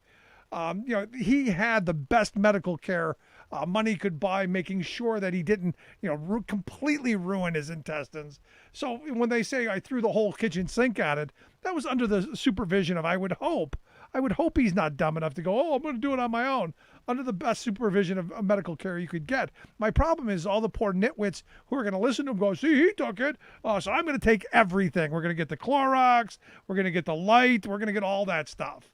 You know, he had the best medical care money could buy, making sure that he didn't, you know, completely ruin his intestines. So when they say I threw the whole kitchen sink at it, that was under the supervision of, I would hope he's not dumb enough to go, oh, I'm going to do it on my own, under the best supervision of medical care you could get. My problem is all the poor nitwits who are going to listen to him go, see, he took it, so I'm going to take everything. We're going to get the Clorox, we're going to get the light, we're going to get all that stuff.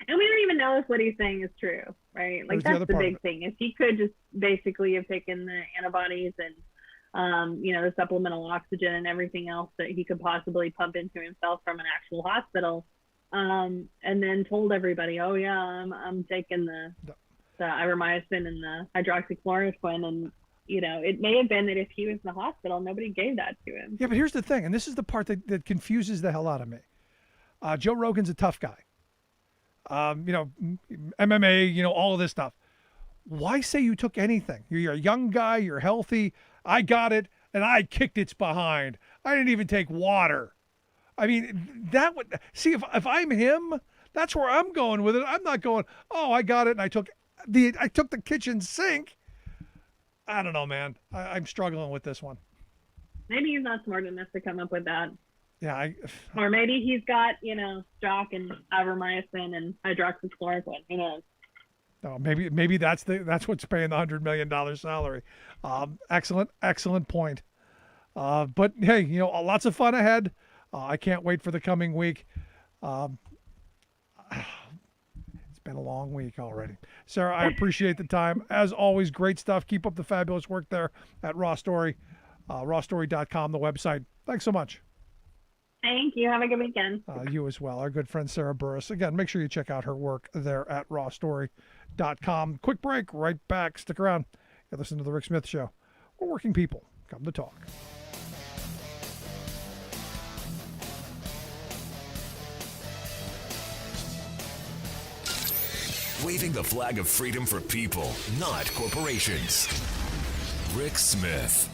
And we don't even know if what he's saying is true, right? Like, that's the big thing. If he could just basically have taken the antibodies and, you know, the supplemental oxygen and everything else that he could possibly pump into himself from an actual hospital, and then told everybody, oh yeah, I'm taking the Evermycin and the hydroxychloroquine, and, you know, it may have been that if he was in the hospital, nobody gave that to him. Yeah, but here's the thing, and this is the part that confuses the hell out of me. Joe Rogan's a tough guy. You know, MMA, you know, all of this stuff. Why say you took anything? You're a young guy, you're healthy. I got it, and I kicked its behind. I didn't even take water. I mean, that would, see, if I'm him, that's where I'm going with it. I'm not going, oh, I got it, and I took the kitchen sink. I don't know, man. I'm struggling with this one. Maybe he's not smart enough to come up with that. Yeah, or maybe he's got, you know, stock and Evermycin and hydroxychloroquine. Who knows? No, maybe that's what's paying the $100 million salary. Excellent point. But hey, you know, lots of fun ahead. I can't wait for the coming week. It's been a long week already. Sarah, I appreciate the time. As always, great stuff. Keep up the fabulous work there at RawStory, rawstory.com, the website. Thanks so much. Thank you. Have a good weekend. You as well. Our good friend Sarah Burris. Again, make sure you check out her work there at rawstory.com. Quick break, right back. Stick around. You listen to The Rick Smith Show. We're working people. Come to talk. Waving the flag of freedom for people, not corporations. Rick Smith.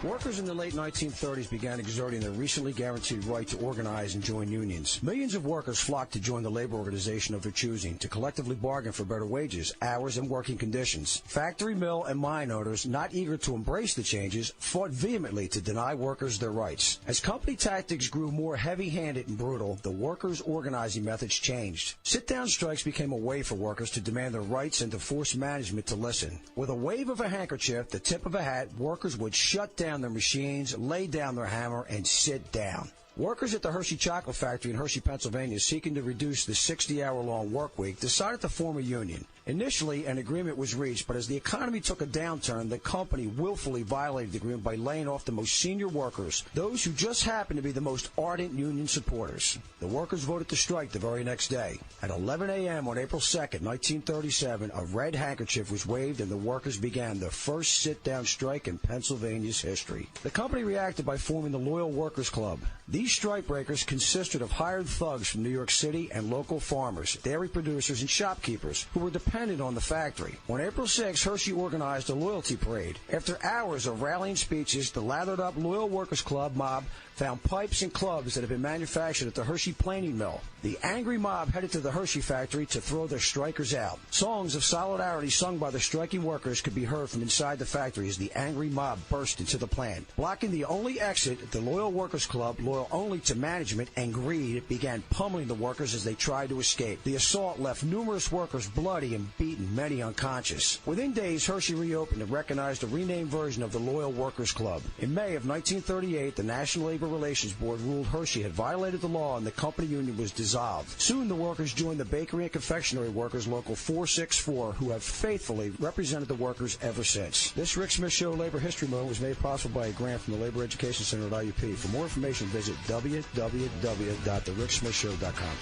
Workers in the late 1930s began exerting their recently guaranteed right to organize and join unions. Millions of workers flocked to join the labor organization of their choosing to collectively bargain for better wages, hours, and working conditions. Factory, mill, and mine owners, not eager to embrace the changes, fought vehemently to deny workers their rights. As company tactics grew more heavy-handed and brutal, the workers' organizing methods changed. Sit-down strikes became a way for workers to demand their rights and to force management to listen. With a wave of a handkerchief, the tip of a hat, workers would shut down their machines, lay down their hammer, and sit down. Workers at the Hershey Chocolate Factory in Hershey, Pennsylvania, seeking to reduce the 60-hour-long work week, decided to form a union. Initially, an agreement was reached, but as the economy took a downturn, the company willfully violated the agreement by laying off the most senior workers, those who just happened to be the most ardent union supporters. The workers voted to strike the very next day. At 11 a.m. on April 2nd, 1937, a red handkerchief was waved and the workers began the first sit-down strike in Pennsylvania's history. The company reacted by forming the Loyal Workers Club. These strikebreakers consisted of hired thugs from New York City and local farmers, dairy producers, and shopkeepers who were dependent on the factory. On April 6, Hershey organized a loyalty parade. After hours of rallying speeches, the lathered-up Loyal Workers Club mob found pipes and clubs that had been manufactured at the Hershey planing mill. The angry mob headed to the Hershey factory to throw their strikers out. Songs of solidarity sung by the striking workers could be heard from inside the factory as the angry mob burst into the plant. Blocking the only exit, the Loyal Workers Club, loyal only to management and greed, began pummeling the workers as they tried to escape. The assault left numerous workers bloody and beaten, many unconscious. Within days, Hershey reopened and recognized a renamed version of the Loyal Workers Club. In May of 1938, the National Labor Relations Board ruled Hershey had violated the law and the company union was dissolved. Soon the workers joined the Bakery and Confectionery Workers Local 464, who have faithfully represented the workers ever since. This Rick Smith Show Labor History Moment was made possible by a grant from the Labor Education Center at IUP. For more information, visit www.thericksmithshow.com.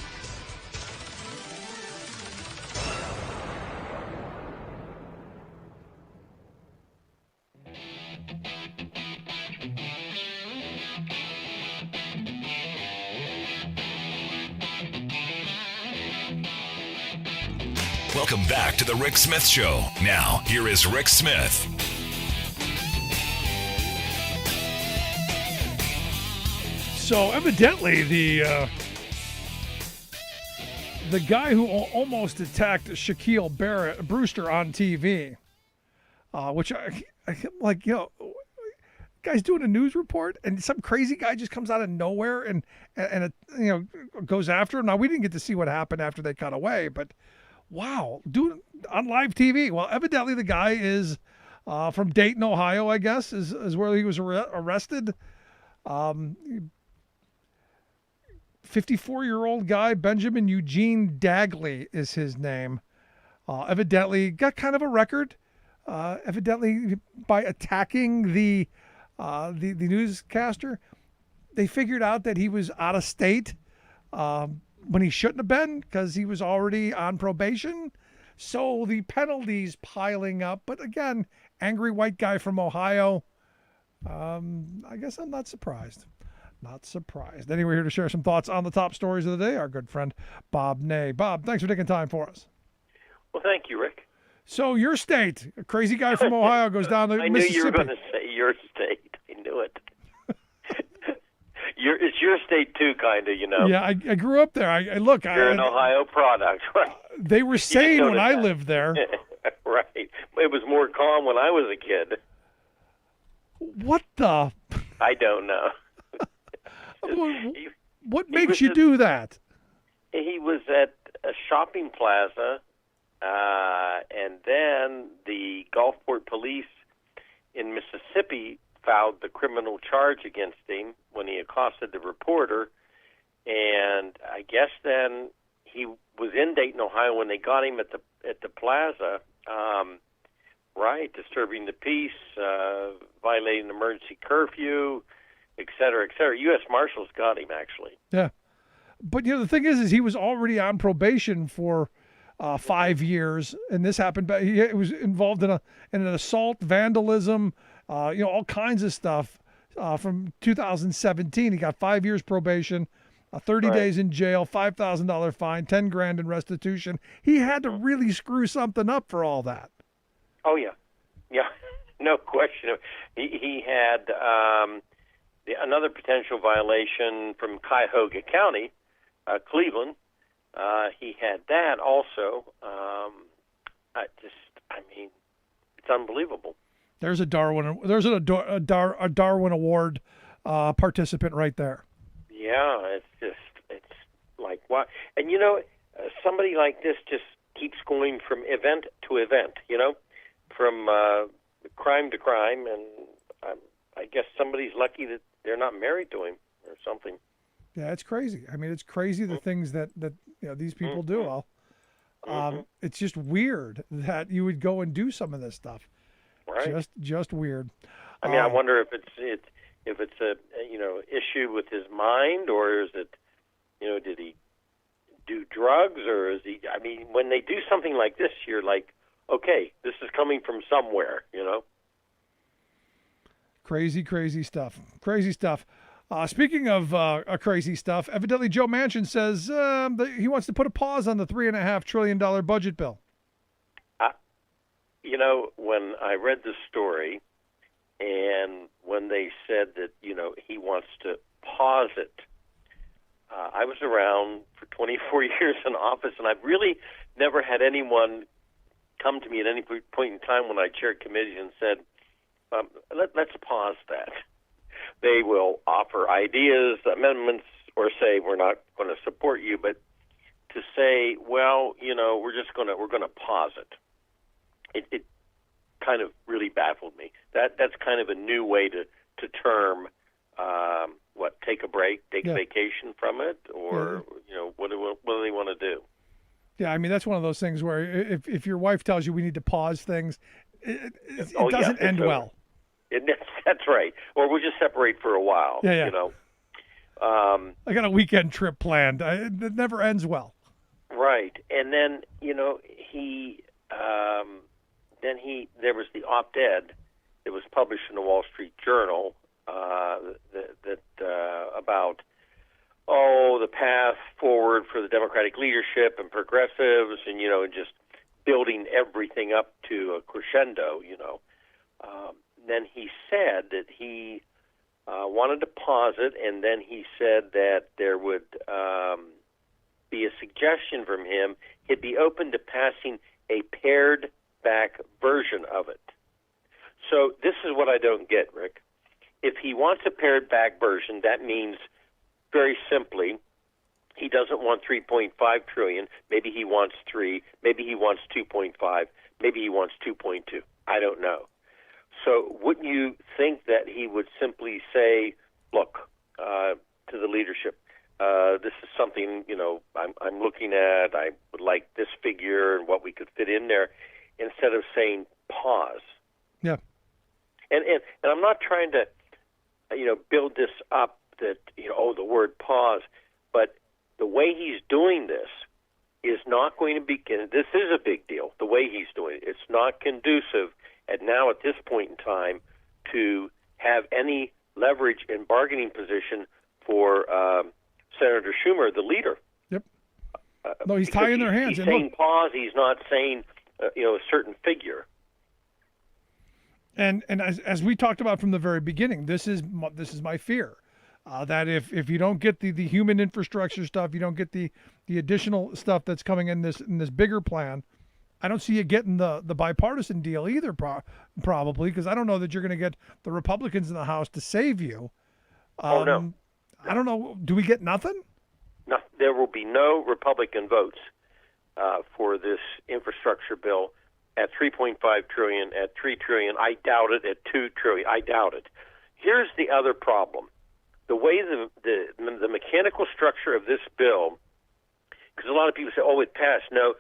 Welcome back to the Rick Smith Show. Now, here is Rick Smith. So evidently the guy who almost attacked Shaquille Brewster on TV, which I like, guy's doing a news report and some crazy guy just comes out of nowhere and goes after him. Now we didn't get to see what happened after they cut away, but wow, doing on live TV. Well, evidently the guy is from Dayton, Ohio, I guess, is where he was arrested. 54-year-old guy, Benjamin Eugene Dagley is his name. Evidently got kind of a record. Evidently by attacking the newscaster, they figured out that he was out of state when he shouldn't have been because he was already on probation. So the penalties piling up. But again, angry white guy from Ohio. I guess I'm not surprised. Not surprised. Anyway, we're here to share some thoughts on the top stories of the day. Our good friend, Bob Ney. Bob, thanks for taking time for us. Well, thank you, Rick. So your state, a crazy guy from Ohio goes down to I Mississippi. knew you were going to say your state. I knew it. It's your state too, kind of, Yeah, I grew up there. You're an Ohio product, right? They were sane when I lived there. Right. It was more calm when I was a kid. What the? I don't know. What makes you do that? He was at a shopping plaza, and then the Gulfport police in Mississippi filed the criminal charge against him when he accosted the reporter. And I guess then he was in Dayton, Ohio, when they got him at the plaza. Right, disturbing the peace, violating emergency curfew, et cetera, et cetera. U.S. Marshals got him, actually. Yeah. But the thing is he was already on probation for 5 years, and this happened. But he was involved in an assault, vandalism, all kinds of stuff. From 2017, he got 5 years probation, 30 days in jail, $5,000 fine, $10,000 in restitution. He had to really screw something up for all that. Oh yeah, no question. He had another potential violation from Cuyahoga County, Cleveland. He had that also. It's unbelievable. There's a Darwin Award participant right there. Yeah, it's like what? And somebody like this just keeps going from event to event. From crime to crime, and I guess somebody's lucky that they're not married to him or something. Yeah, it's crazy. I mean, it's crazy the things that these people do. It's just weird that you would go and do some of this stuff. Right. Just weird. I mean, I wonder if it's a issue with his mind, or is it did he do drugs, or is he? I mean, when they do something like this, you're like, okay, this is coming from somewhere, Crazy stuff. Crazy stuff. Speaking of crazy stuff, evidently Joe Manchin says that he wants to put a pause on the $3.5 trillion budget bill. When I read this story, and when they said that he wants to pause it, I was around for 24 years in office, and I've really never had anyone come to me at any point in time when I chaired committees and said, let's pause that. They will offer ideas, amendments, or say we're not going to support you, but to say, well, we're going to pause it. It kind of really baffled me. That's kind of a new way to term take a break, take a vacation from it, or what do they want to do? Yeah, I mean, that's one of those things where if your wife tells you we need to pause things, it doesn't end well. That's right. Or we'll just separate for a while. Yeah. I got a weekend trip planned. It never ends well. Right. And then, there was the op-ed that was published in the Wall Street Journal about the path forward for the Democratic leadership and progressives, and just building everything up to a crescendo. Then he said that he wanted to pause it, and then he said that there would be a suggestion from him. He'd be open to passing a pared back version of it. So this is what I don't get, Rick. If he wants a pared back version, that means very simply he doesn't want 3.5 trillion. Maybe he wants 3. Maybe he wants 2.5. Maybe he wants 2.2. I don't know. So wouldn't you think that he would simply say, look, to the leadership, this is something, I'm looking at. I would like this figure and what we could fit in there, instead of saying pause. Yeah. And I'm not trying to, build this up that, the word pause, but the way he's doing this is not going to be, this is a big deal, the way he's doing it. It's not conducive at this point in time to have any leverage in bargaining position for Senator Schumer, the leader. Yep. No, he's tying their hands. He's saying pause. He's not saying, a certain figure. And as we talked about from the very beginning, this is my fear, that if you don't get the human infrastructure stuff, you don't get the additional stuff that's coming in this bigger plan, I don't see you getting the bipartisan deal either, probably, because I don't know that you're going to get the Republicans in the House to save you. No. I don't know. Do we get nothing? No, there will be no Republican votes for this infrastructure bill at 3.5 trillion, at 3 trillion. I doubt it. At 2 trillion, I doubt it. Here's the other problem: the way the mechanical structure of this bill. Because a lot of people say, "Oh, it passed." No,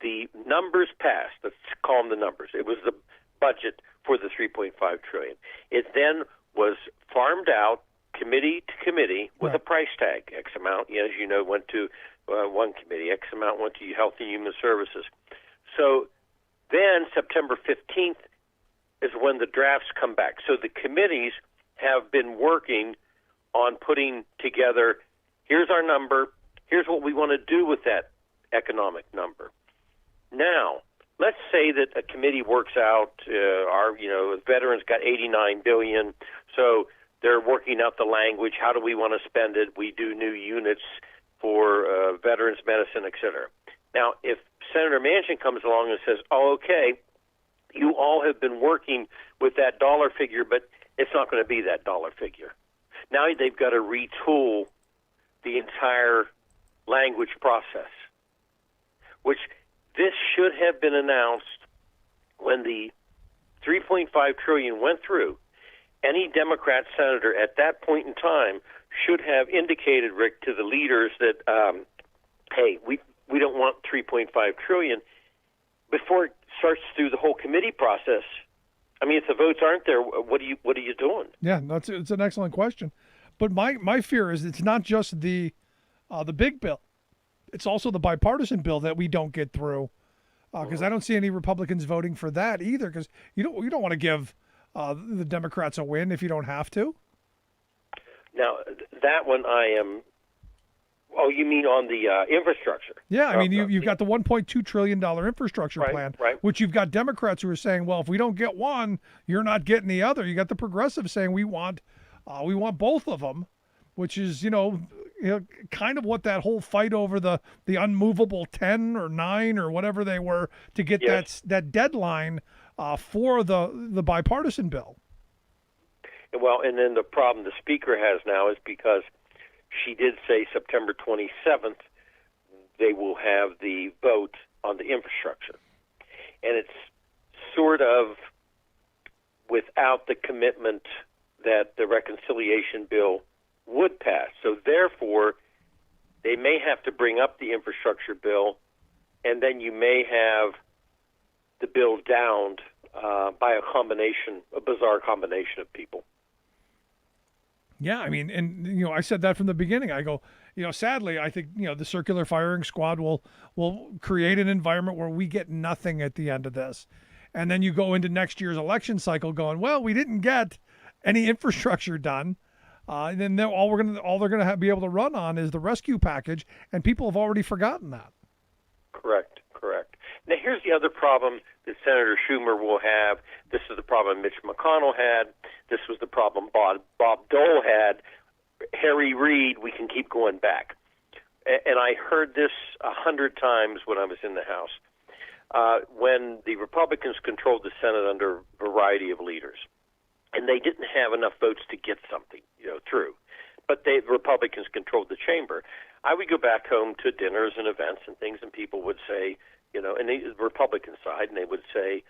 the numbers passed. Let's call them the numbers. It was the budget for the 3.5 trillion. It then was farmed out committee to committee with Right. a price tag. X amount, as you know, went to one committee. X amount went to Health and Human Services. So then September 15th is when the drafts come back. So the committees have been working on putting together, here's our number, here's what we want to do with that economic number. Now, let's say that a committee works out, veterans got $89 billion, so they're working out the language, how do we want to spend it, we do new units for veterans medicine, et cetera. Now, if Senator Manchin comes along and says, oh, okay, you all have been working with that dollar figure, but it's not going to be that dollar figure. Now they've got to retool the entire language process, which this should have been announced when the $3.5 trillion went through. Any Democrat senator at that point in time should have indicated, Rick, to the leaders that, hey, we don't want $3.5 trillion before it starts through the whole committee process. I mean, if the votes aren't there, what are you doing? Yeah, it's an excellent question. But my fear is it's not just the big bill. It's also the bipartisan bill that we don't get through, because I don't see any Republicans voting for that either. Because you don't want to give the Democrats a win if you don't have to. Now that one I am. Oh, you mean on the infrastructure? Yeah, I mean you've got the $1.2 trillion infrastructure plan, right. which you've got Democrats who are saying, well, if we don't get one, you're not getting the other. You got the progressives saying we want both of them, which is kind of what that whole fight over the unmovable 10 or 9 or whatever they were to get that deadline for the bipartisan bill. Well, and then the problem the speaker has now is because she did say September 27th they will have the vote on the infrastructure. And it's sort of without the commitment that the reconciliation bill would pass. So therefore, they may have to bring up the infrastructure bill, and then you may have the bill downed by a bizarre combination of people. Yeah, I mean, and I said that from the beginning. I go, sadly, I think the circular firing squad will create an environment where we get nothing at the end of this, and then you go into next year's election cycle going, well, we didn't get any infrastructure done, and then all they're gonna be able to run on is the rescue package, and people have already forgotten that. Correct. Now, here's the other problem that Senator Schumer will have. This is the problem Mitch McConnell had. This was the problem Bob Dole had. Harry Reid, we can keep going back. And I heard this 100 times when I was in the House. When the Republicans controlled the Senate under a variety of leaders, and they didn't have enough votes to get something through, but the Republicans controlled the chamber. I would go back home to dinners and events and things, and people would say, and the Republican side, and they would say,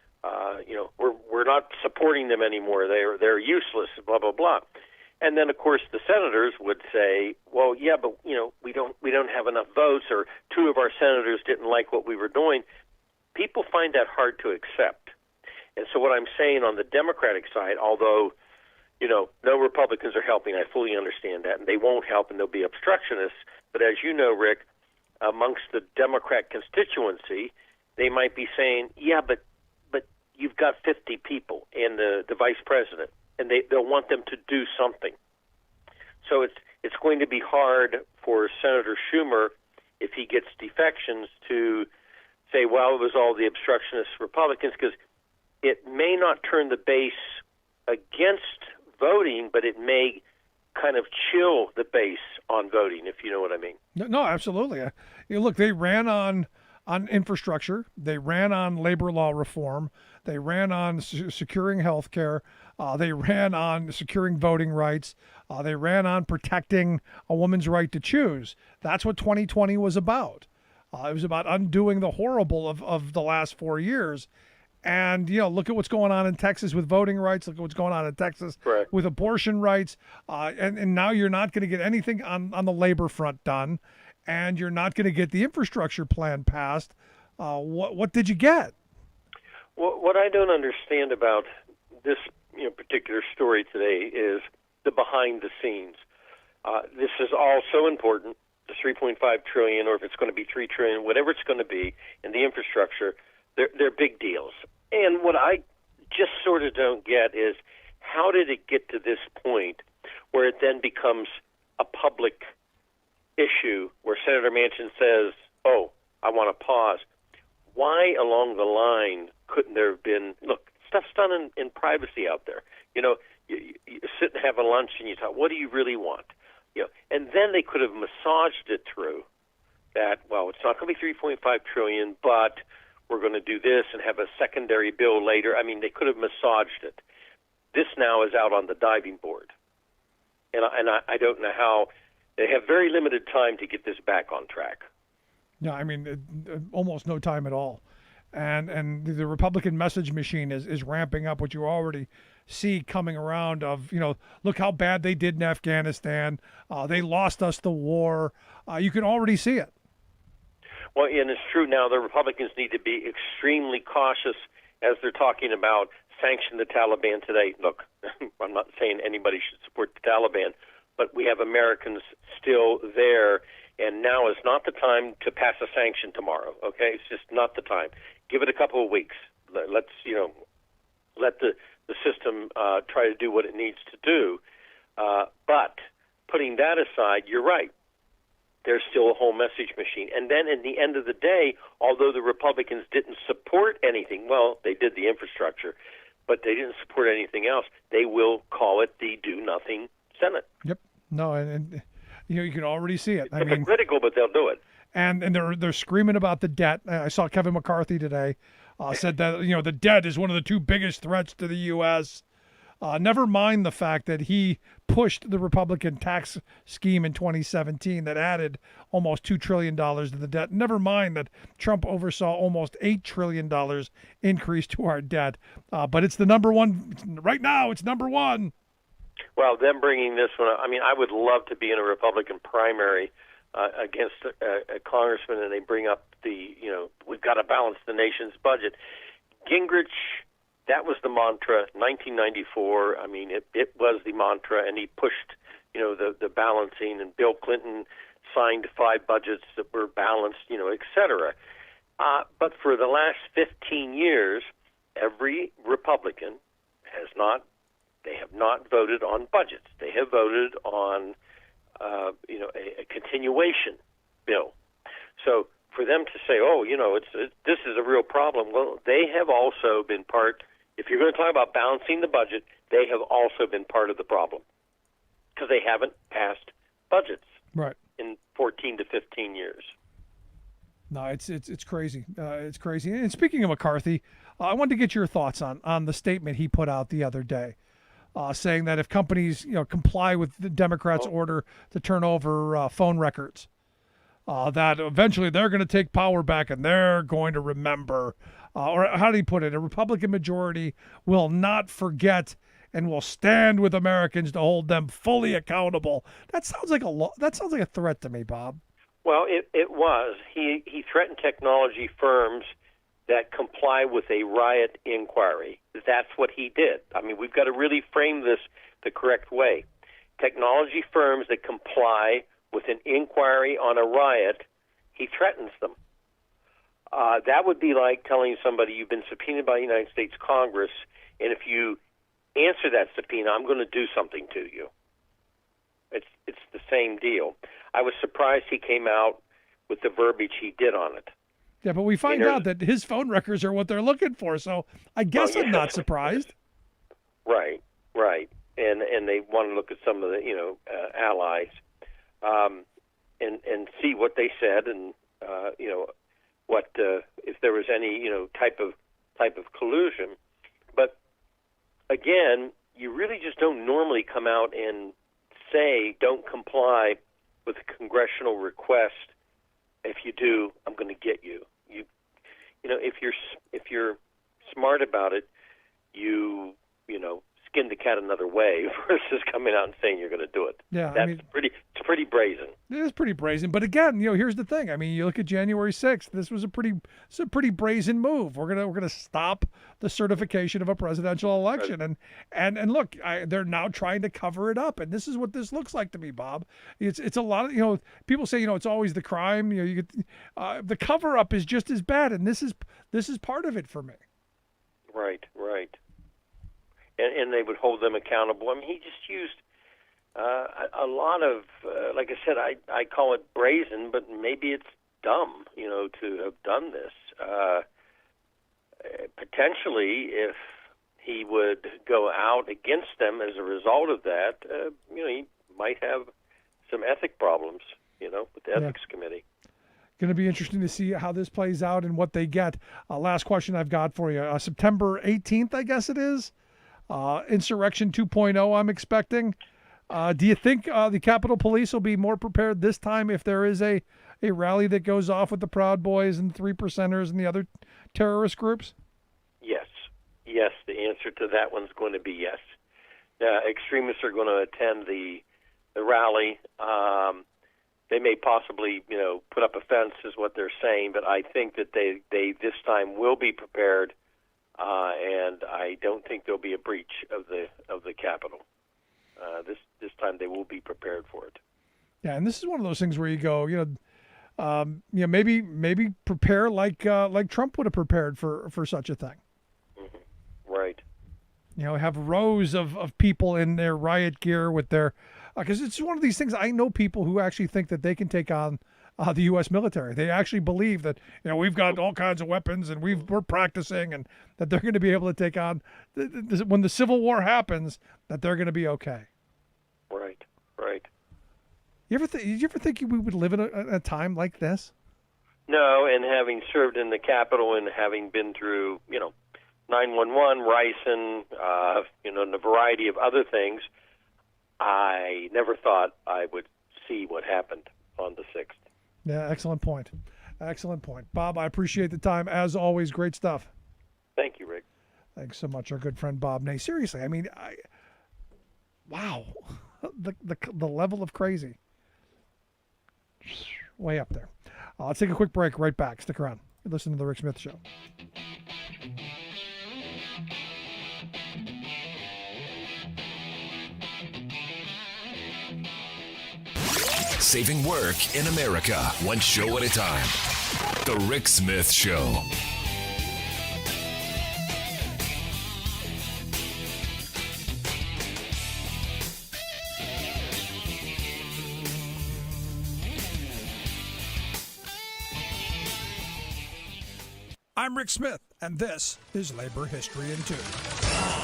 we're not supporting them anymore. They're useless. Blah blah blah. And then of course the senators would say, well, yeah, but we don't have enough votes, or 2 of our senators didn't like what we were doing. People find that hard to accept. And so what I'm saying on the Democratic side, although no Republicans are helping, I fully understand that, and they won't help, and they'll be obstructionists. But as you know, Rick, amongst the Democrat constituency, they might be saying, yeah, but you've got 50 people and the vice president, and they'll want them to do something. So it's going to be hard for Senator Schumer, if he gets defections, to say, well, it was all the obstructionist Republicans, because it may not turn the base against voting, but it may kind of chill the base on voting, if you know what I mean. No, absolutely. Look, they ran on infrastructure. They ran on labor law reform. They ran on securing health care. They ran on securing voting rights. They ran on protecting a woman's right to choose. That's what 2020 was about. It was about undoing the horrible of the last 4 years. And, look at what's going on in Texas with voting rights. Look at what's going on in Texas with abortion rights. And now you're not going to get anything on the labor front done. And you're not going to get the infrastructure plan passed. What did you get? Well, what I don't understand about this particular story today is the behind the scenes. This is all so important. The 3.5 trillion, or if it's going to be 3 trillion, whatever it's going to be, and the infrastructure, they're big deals. And what I just sort of don't get is, how did it get to this point where it then becomes a public issue where Senator Manchin says, oh, I want to pause? Why along the line couldn't there have been, look, stuff's done in privacy out there. You sit and have a lunch and you talk, what do you really want? And then they could have massaged it through that, well, it's not going to be 3.5 trillion, but we're going to do this and have a secondary bill later. I mean, they could have massaged it. This now is out on the diving board. And I don't know how. They have very limited time to get this back on track. Yeah, I mean, almost no time at all. And the Republican message machine is ramping up, what you already see coming around of, look how bad they did in Afghanistan. They lost us the war. You can already see it. Well, and it's true now. The Republicans need to be extremely cautious as they're talking about sanction the Taliban today. Look, I'm not saying anybody should support the Taliban, but we have Americans still there, and now is not the time to pass a sanction tomorrow, okay? It's just not the time. Give it a couple of weeks. Let's, let the system try to do what it needs to do. But putting that aside, you're right. There's still a whole message machine. And then in the end of the day, although the Republicans didn't support anything, well, they did the infrastructure, but they didn't support anything else, they will call it the do-nothing Senate. Yep. No, and you can already see it. It's hypocritical, but they'll do it. And they're screaming about the debt. I saw Kevin McCarthy today said that the debt is one of the two biggest threats to the U.S. Never mind the fact that he pushed the Republican tax scheme in 2017 that added almost $2 trillion to the debt. Never mind that Trump oversaw almost $8 trillion increase to our debt. But it's the number one right now. It's number one. Well, them bringing this one, I mean, I would love to be in a Republican primary against a congressman, and they bring up we've got to balance the nation's budget. Gingrich, that was the mantra, 1994. I mean, it was the mantra, and he pushed, the balancing, and Bill Clinton signed 5 budgets that were balanced, et cetera. But for the last 15 years, every Republican they have not voted on budgets. They have voted on, a continuation bill. So for them to say, this is a real problem, well, they have also been part. If you're going to talk about balancing the budget, they have also been part of the problem because they haven't passed budgets in 14 to 15 years. No, it's crazy. It's crazy. And speaking of McCarthy, I wanted to get your thoughts on the statement he put out the other day, saying that if companies comply with the Democrats' order to turn over phone records, that eventually they're going to take power back and they're going to remember. Or how did he put it? A Republican majority will not forget and will stand with Americans to hold them fully accountable. That sounds like a threat to me, Bob. Well, it was. He threatened technology firms that comply with a riot inquiry. That's what he did. I mean, we've got to really frame this the correct way. Technology firms that comply with an inquiry on a riot, he threatens them. That would be like telling somebody you've been subpoenaed by the United States Congress, and if you answer that subpoena, I'm going to do something to you. It's the same deal. I was surprised he came out with the verbiage he did on it. Yeah, but we find out that his phone records are what they're looking for, so I guess I'm not surprised. Right. And they want to look at some of the allies, and see what they said, and what if there was any type of collusion. But again, you really just don't normally come out and say don't comply with a congressional request. If you do, I'm going to get you. If you're smart about it, you skin the cat another way versus coming out and saying you're going to do it. Yeah, it's pretty brazen. It is pretty brazen. But again, here's the thing. I mean, you look at January 6th. This was a pretty brazen move. We're gonna stop the certification of a presidential election, and look, they're now trying to cover it up, and this is what this looks like to me, Bob. It's a lot of people say it's always the crime. You get the cover up is just as bad, and this is part of it for me. Right. And they would hold them accountable. I mean, he just used a lot of, like I said, I call it brazen, but maybe it's dumb, to have done this. Potentially, if he would go out against them as a result of that, he might have some ethic problems, with the ethics committee. Going to be interesting to see how this plays out and what they get. Last question I've got for you. September 18th, I guess it is. Insurrection 2.0, I'm expecting. Do you think the Capitol Police will be more prepared this time if there is a rally that goes off with the Proud Boys and 3%ers and the other terrorist groups? Yes, the answer to that one's going to be yes. Extremists are going to attend the rally. They may possibly, put up a fence is what they're saying, but I think that they this time will be prepared, and I don't think there'll be a breach of the Capitol. This time they will be prepared for it. Yeah, and this is one of those things where you go, maybe prepare like Trump would have prepared for such a thing. Mm-hmm. Right. Have rows of people in their riot gear with their, because it's one of these things. I know people who actually think that they can take on the U.S. military. They actually believe that we've got all kinds of weapons and we're practicing, and that they're going to be able to take on when the Civil War happens. That they're going to be okay. Right. Did you ever think we would live in a time like this? No, and having served in the Capitol and having been through 9/11, Ricin, and a variety of other things, I never thought I would see what happened on the 6th. Yeah, excellent point. Bob, I appreciate the time. As always, great stuff. Thank you, Rick. Thanks so much, our good friend Bob Ney. Seriously, I mean, wow, the level of crazy. Way up there. Let's take a quick break. Right back. Stick around. Listen to The Rick Smith Show. Saving work in America, one show at a time. The Rick Smith Show. I'm Rick Smith, and this is Labor History in 2.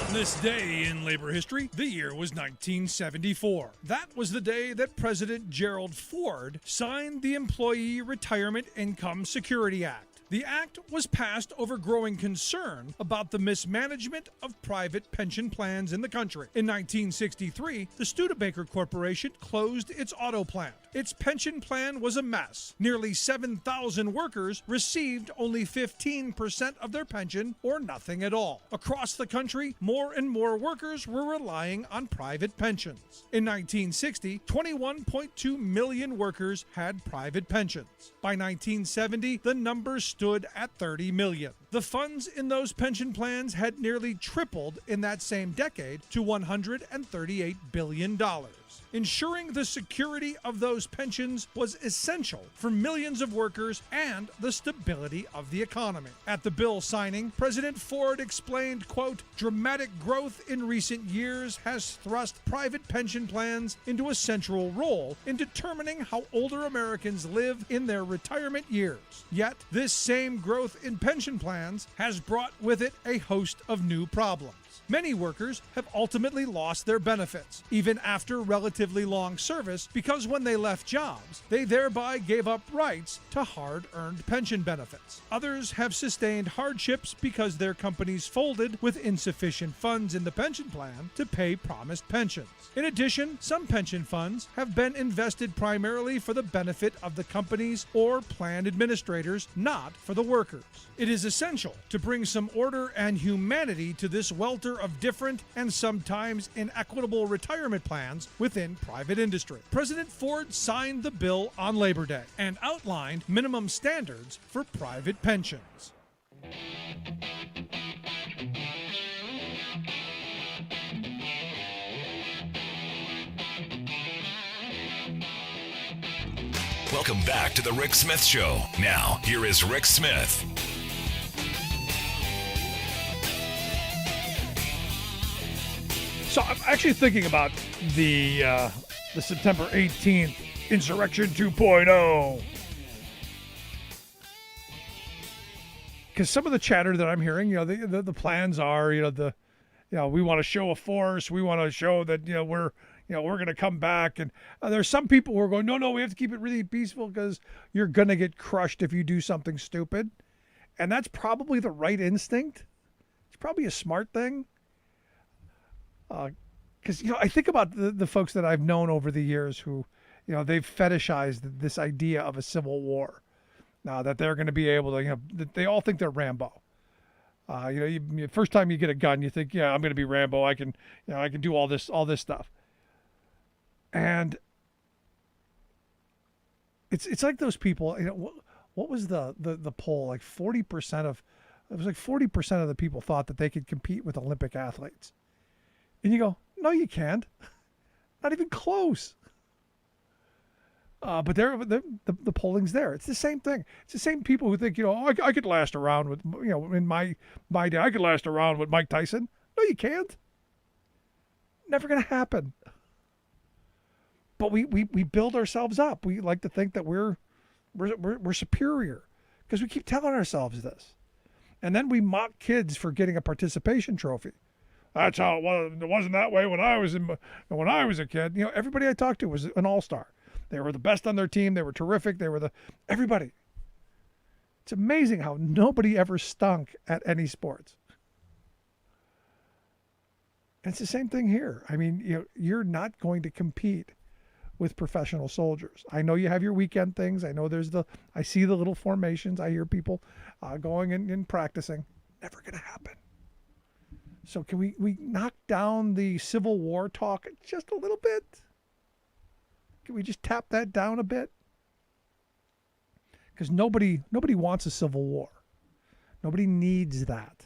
On this day in labor history, the year was 1974. That was the day that President Gerald Ford signed the Employee Retirement Income Security Act. The act was passed over growing concern about the mismanagement of private pension plans in the country. In 1963, the Studebaker Corporation closed its auto plant. Its pension plan was a mess. Nearly 7,000 workers received only 15% of their pension or nothing at all. Across the country, more and more workers were relying on private pensions. In 1960, 21.2 million workers had private pensions. By 1970, the number stood at 30 million. The funds in those pension plans had nearly tripled in that same decade to $138 billion. Ensuring the security of those pensions was essential for millions of workers and the stability of the economy. At the bill signing, President Ford explained, quote, "Dramatic growth in recent years has thrust private pension plans into a central role in determining how older Americans live in their retirement years. Yet, this same growth in pension plans has brought with it a host of new problems. Many workers have ultimately lost their benefits, even after relatively relatively long service because when they left jobs, they thereby gave up rights to hard-earned pension benefits. Others have sustained hardships because their companies folded with insufficient funds in the pension plan to pay promised pensions. In addition, some pension funds have been invested primarily for the benefit of the companies or plan administrators, not for the workers. It is essential to bring some order and humanity to this welter of different and sometimes inequitable retirement plans within private industry. President Ford signed the bill on Labor Day and outlined minimum standards for private pensions. Welcome back to the Rick Smith Show. Now, here is Rick Smith. So I'm actually thinking about the September 18th Insurrection 2.0. Because some of the chatter that I'm hearing, the plans are, we want to show a force, we want to show that, we're going to come back. And there's some people who are going, no, we have to keep it really peaceful because you're going to get crushed if you do something stupid. And that's probably the right instinct. It's probably a smart thing. Because, I think about the folks that I've known over the years who, they've fetishized this idea of a civil war. Now that they're going to be able to, they all think they're Rambo. First time you get a gun, you think, yeah, I'm going to be Rambo. I can do all this stuff. And it's like those people, what was the poll? Like 40% of the people thought that they could compete with Olympic athletes. And you go, no, you can't. Not even close. But the polling's there. It's the same thing. It's the same people who think, I could last around with, in my day, I could last around with Mike Tyson. No, you can't. Never going to happen. But we build ourselves up. We like to think that we're superior because we keep telling ourselves this. And then we mock kids for getting a participation trophy. That's how it was. It wasn't that way when I was a kid. Everybody I talked to was an all-star. They were the best on their team. They were terrific. They were everybody. It's amazing how nobody ever stunk at any sports. And it's the same thing here. I mean, you're not going to compete with professional soldiers. I know you have your weekend things. I know I see the little formations. I hear people going and practicing. Never going to happen. So can we knock down the Civil War talk just a little bit? Can we just tap that down a bit? Because nobody wants a civil war. Nobody needs that.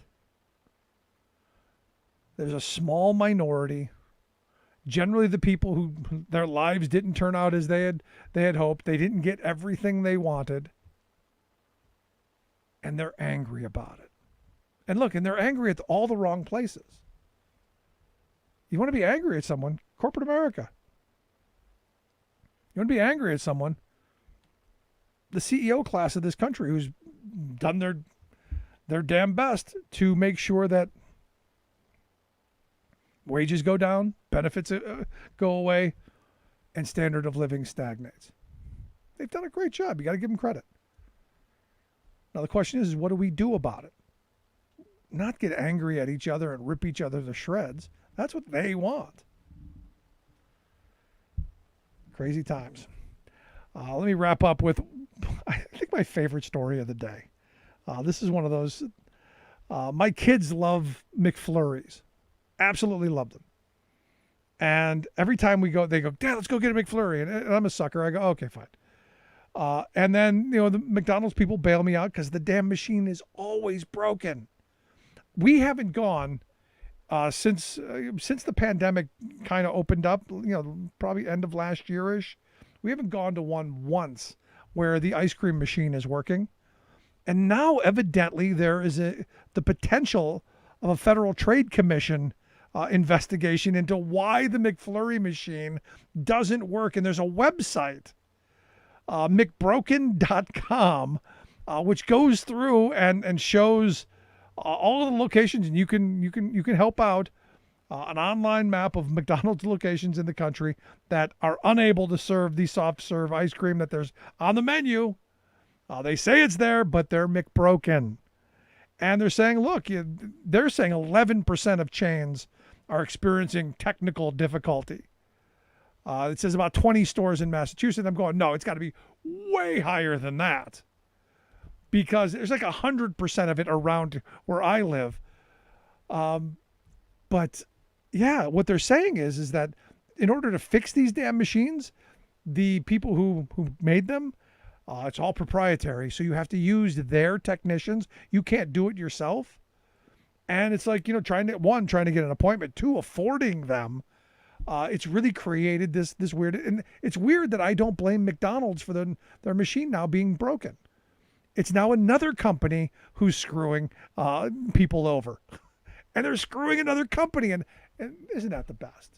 There's a small minority, generally the people who their lives didn't turn out as they had hoped. They didn't get everything they wanted. And they're angry about it. And they're angry at all the wrong places. You want to be angry at someone, corporate America. You want to be angry at someone, the CEO class of this country who's done their damn best to make sure that wages go down, benefits go away, and standard of living stagnates. They've done a great job. You got to give them credit. Now the question is what do we do about it? Not get angry at each other and rip each other to shreds. That's what they want. Crazy times. Let me wrap up with, I think, my favorite story of the day. This is one of those. My kids love McFlurries. Absolutely love them. And every time we go, they go, Dad, let's go get a McFlurry. And I'm a sucker. I go, okay, fine. And then, the McDonald's people bail me out because the damn machine is always broken. We haven't gone since the pandemic kind of opened up, probably end of last year-ish. We haven't gone to one once where the ice cream machine is working. And now evidently there is the potential of a Federal Trade Commission investigation into why the McFlurry machine doesn't work. And there's a website, McBroken.com, which goes through and shows all of the locations, and you can help out an online map of McDonald's locations in the country that are unable to serve the soft serve ice cream that there's on the menu. They say it's there, but they're McBroken. And they're saying, look, they're saying 11% of chains are experiencing technical difficulty. It says about 20 stores in Massachusetts. I'm going, no, it's got to be way higher than that, because there's like 100% of it around where I live. But yeah, what they're saying is that in order to fix these damn machines, the people who made them, it's all proprietary. So you have to use their technicians. You can't do it yourself. And it's like, trying to get an appointment, two, affording them. It's really created this weird, and it's weird that I don't blame McDonald's for their machine now being broken. It's now another company who's screwing people over, and they're screwing another company, and isn't that the best?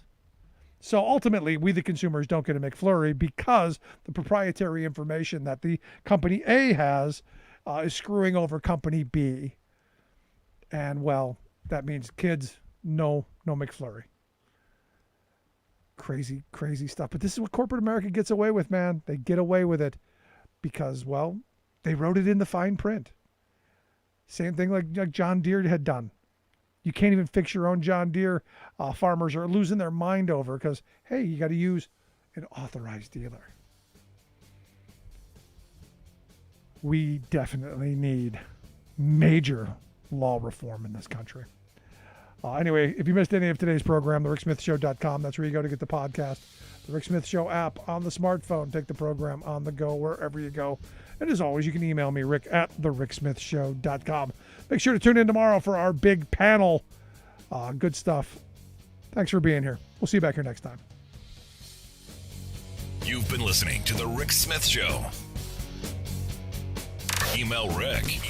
So ultimately, we the consumers don't get a McFlurry because the proprietary information that the company A has is screwing over company B, and well, that means kids, no McFlurry. Crazy stuff. But this is what corporate America gets away with, man. They get away with it because, well, they wrote it in the fine print. Same thing like John Deere had done. You can't even fix your own John Deere. Farmers are losing their mind over because, hey, you got to use an authorized dealer. We definitely need major law reform in this country. Anyway, if you missed any of today's program, thericksmithshow.com. That's where you go to get the podcast. The Rick Smith Show app on the smartphone. Take the program on the go wherever you go. And as always, you can email me, rick@thericksmithshow.com. Make sure to tune in tomorrow for our big panel. Good stuff. Thanks for being here. We'll see you back here next time. You've been listening to The Rick Smith Show. Email Rick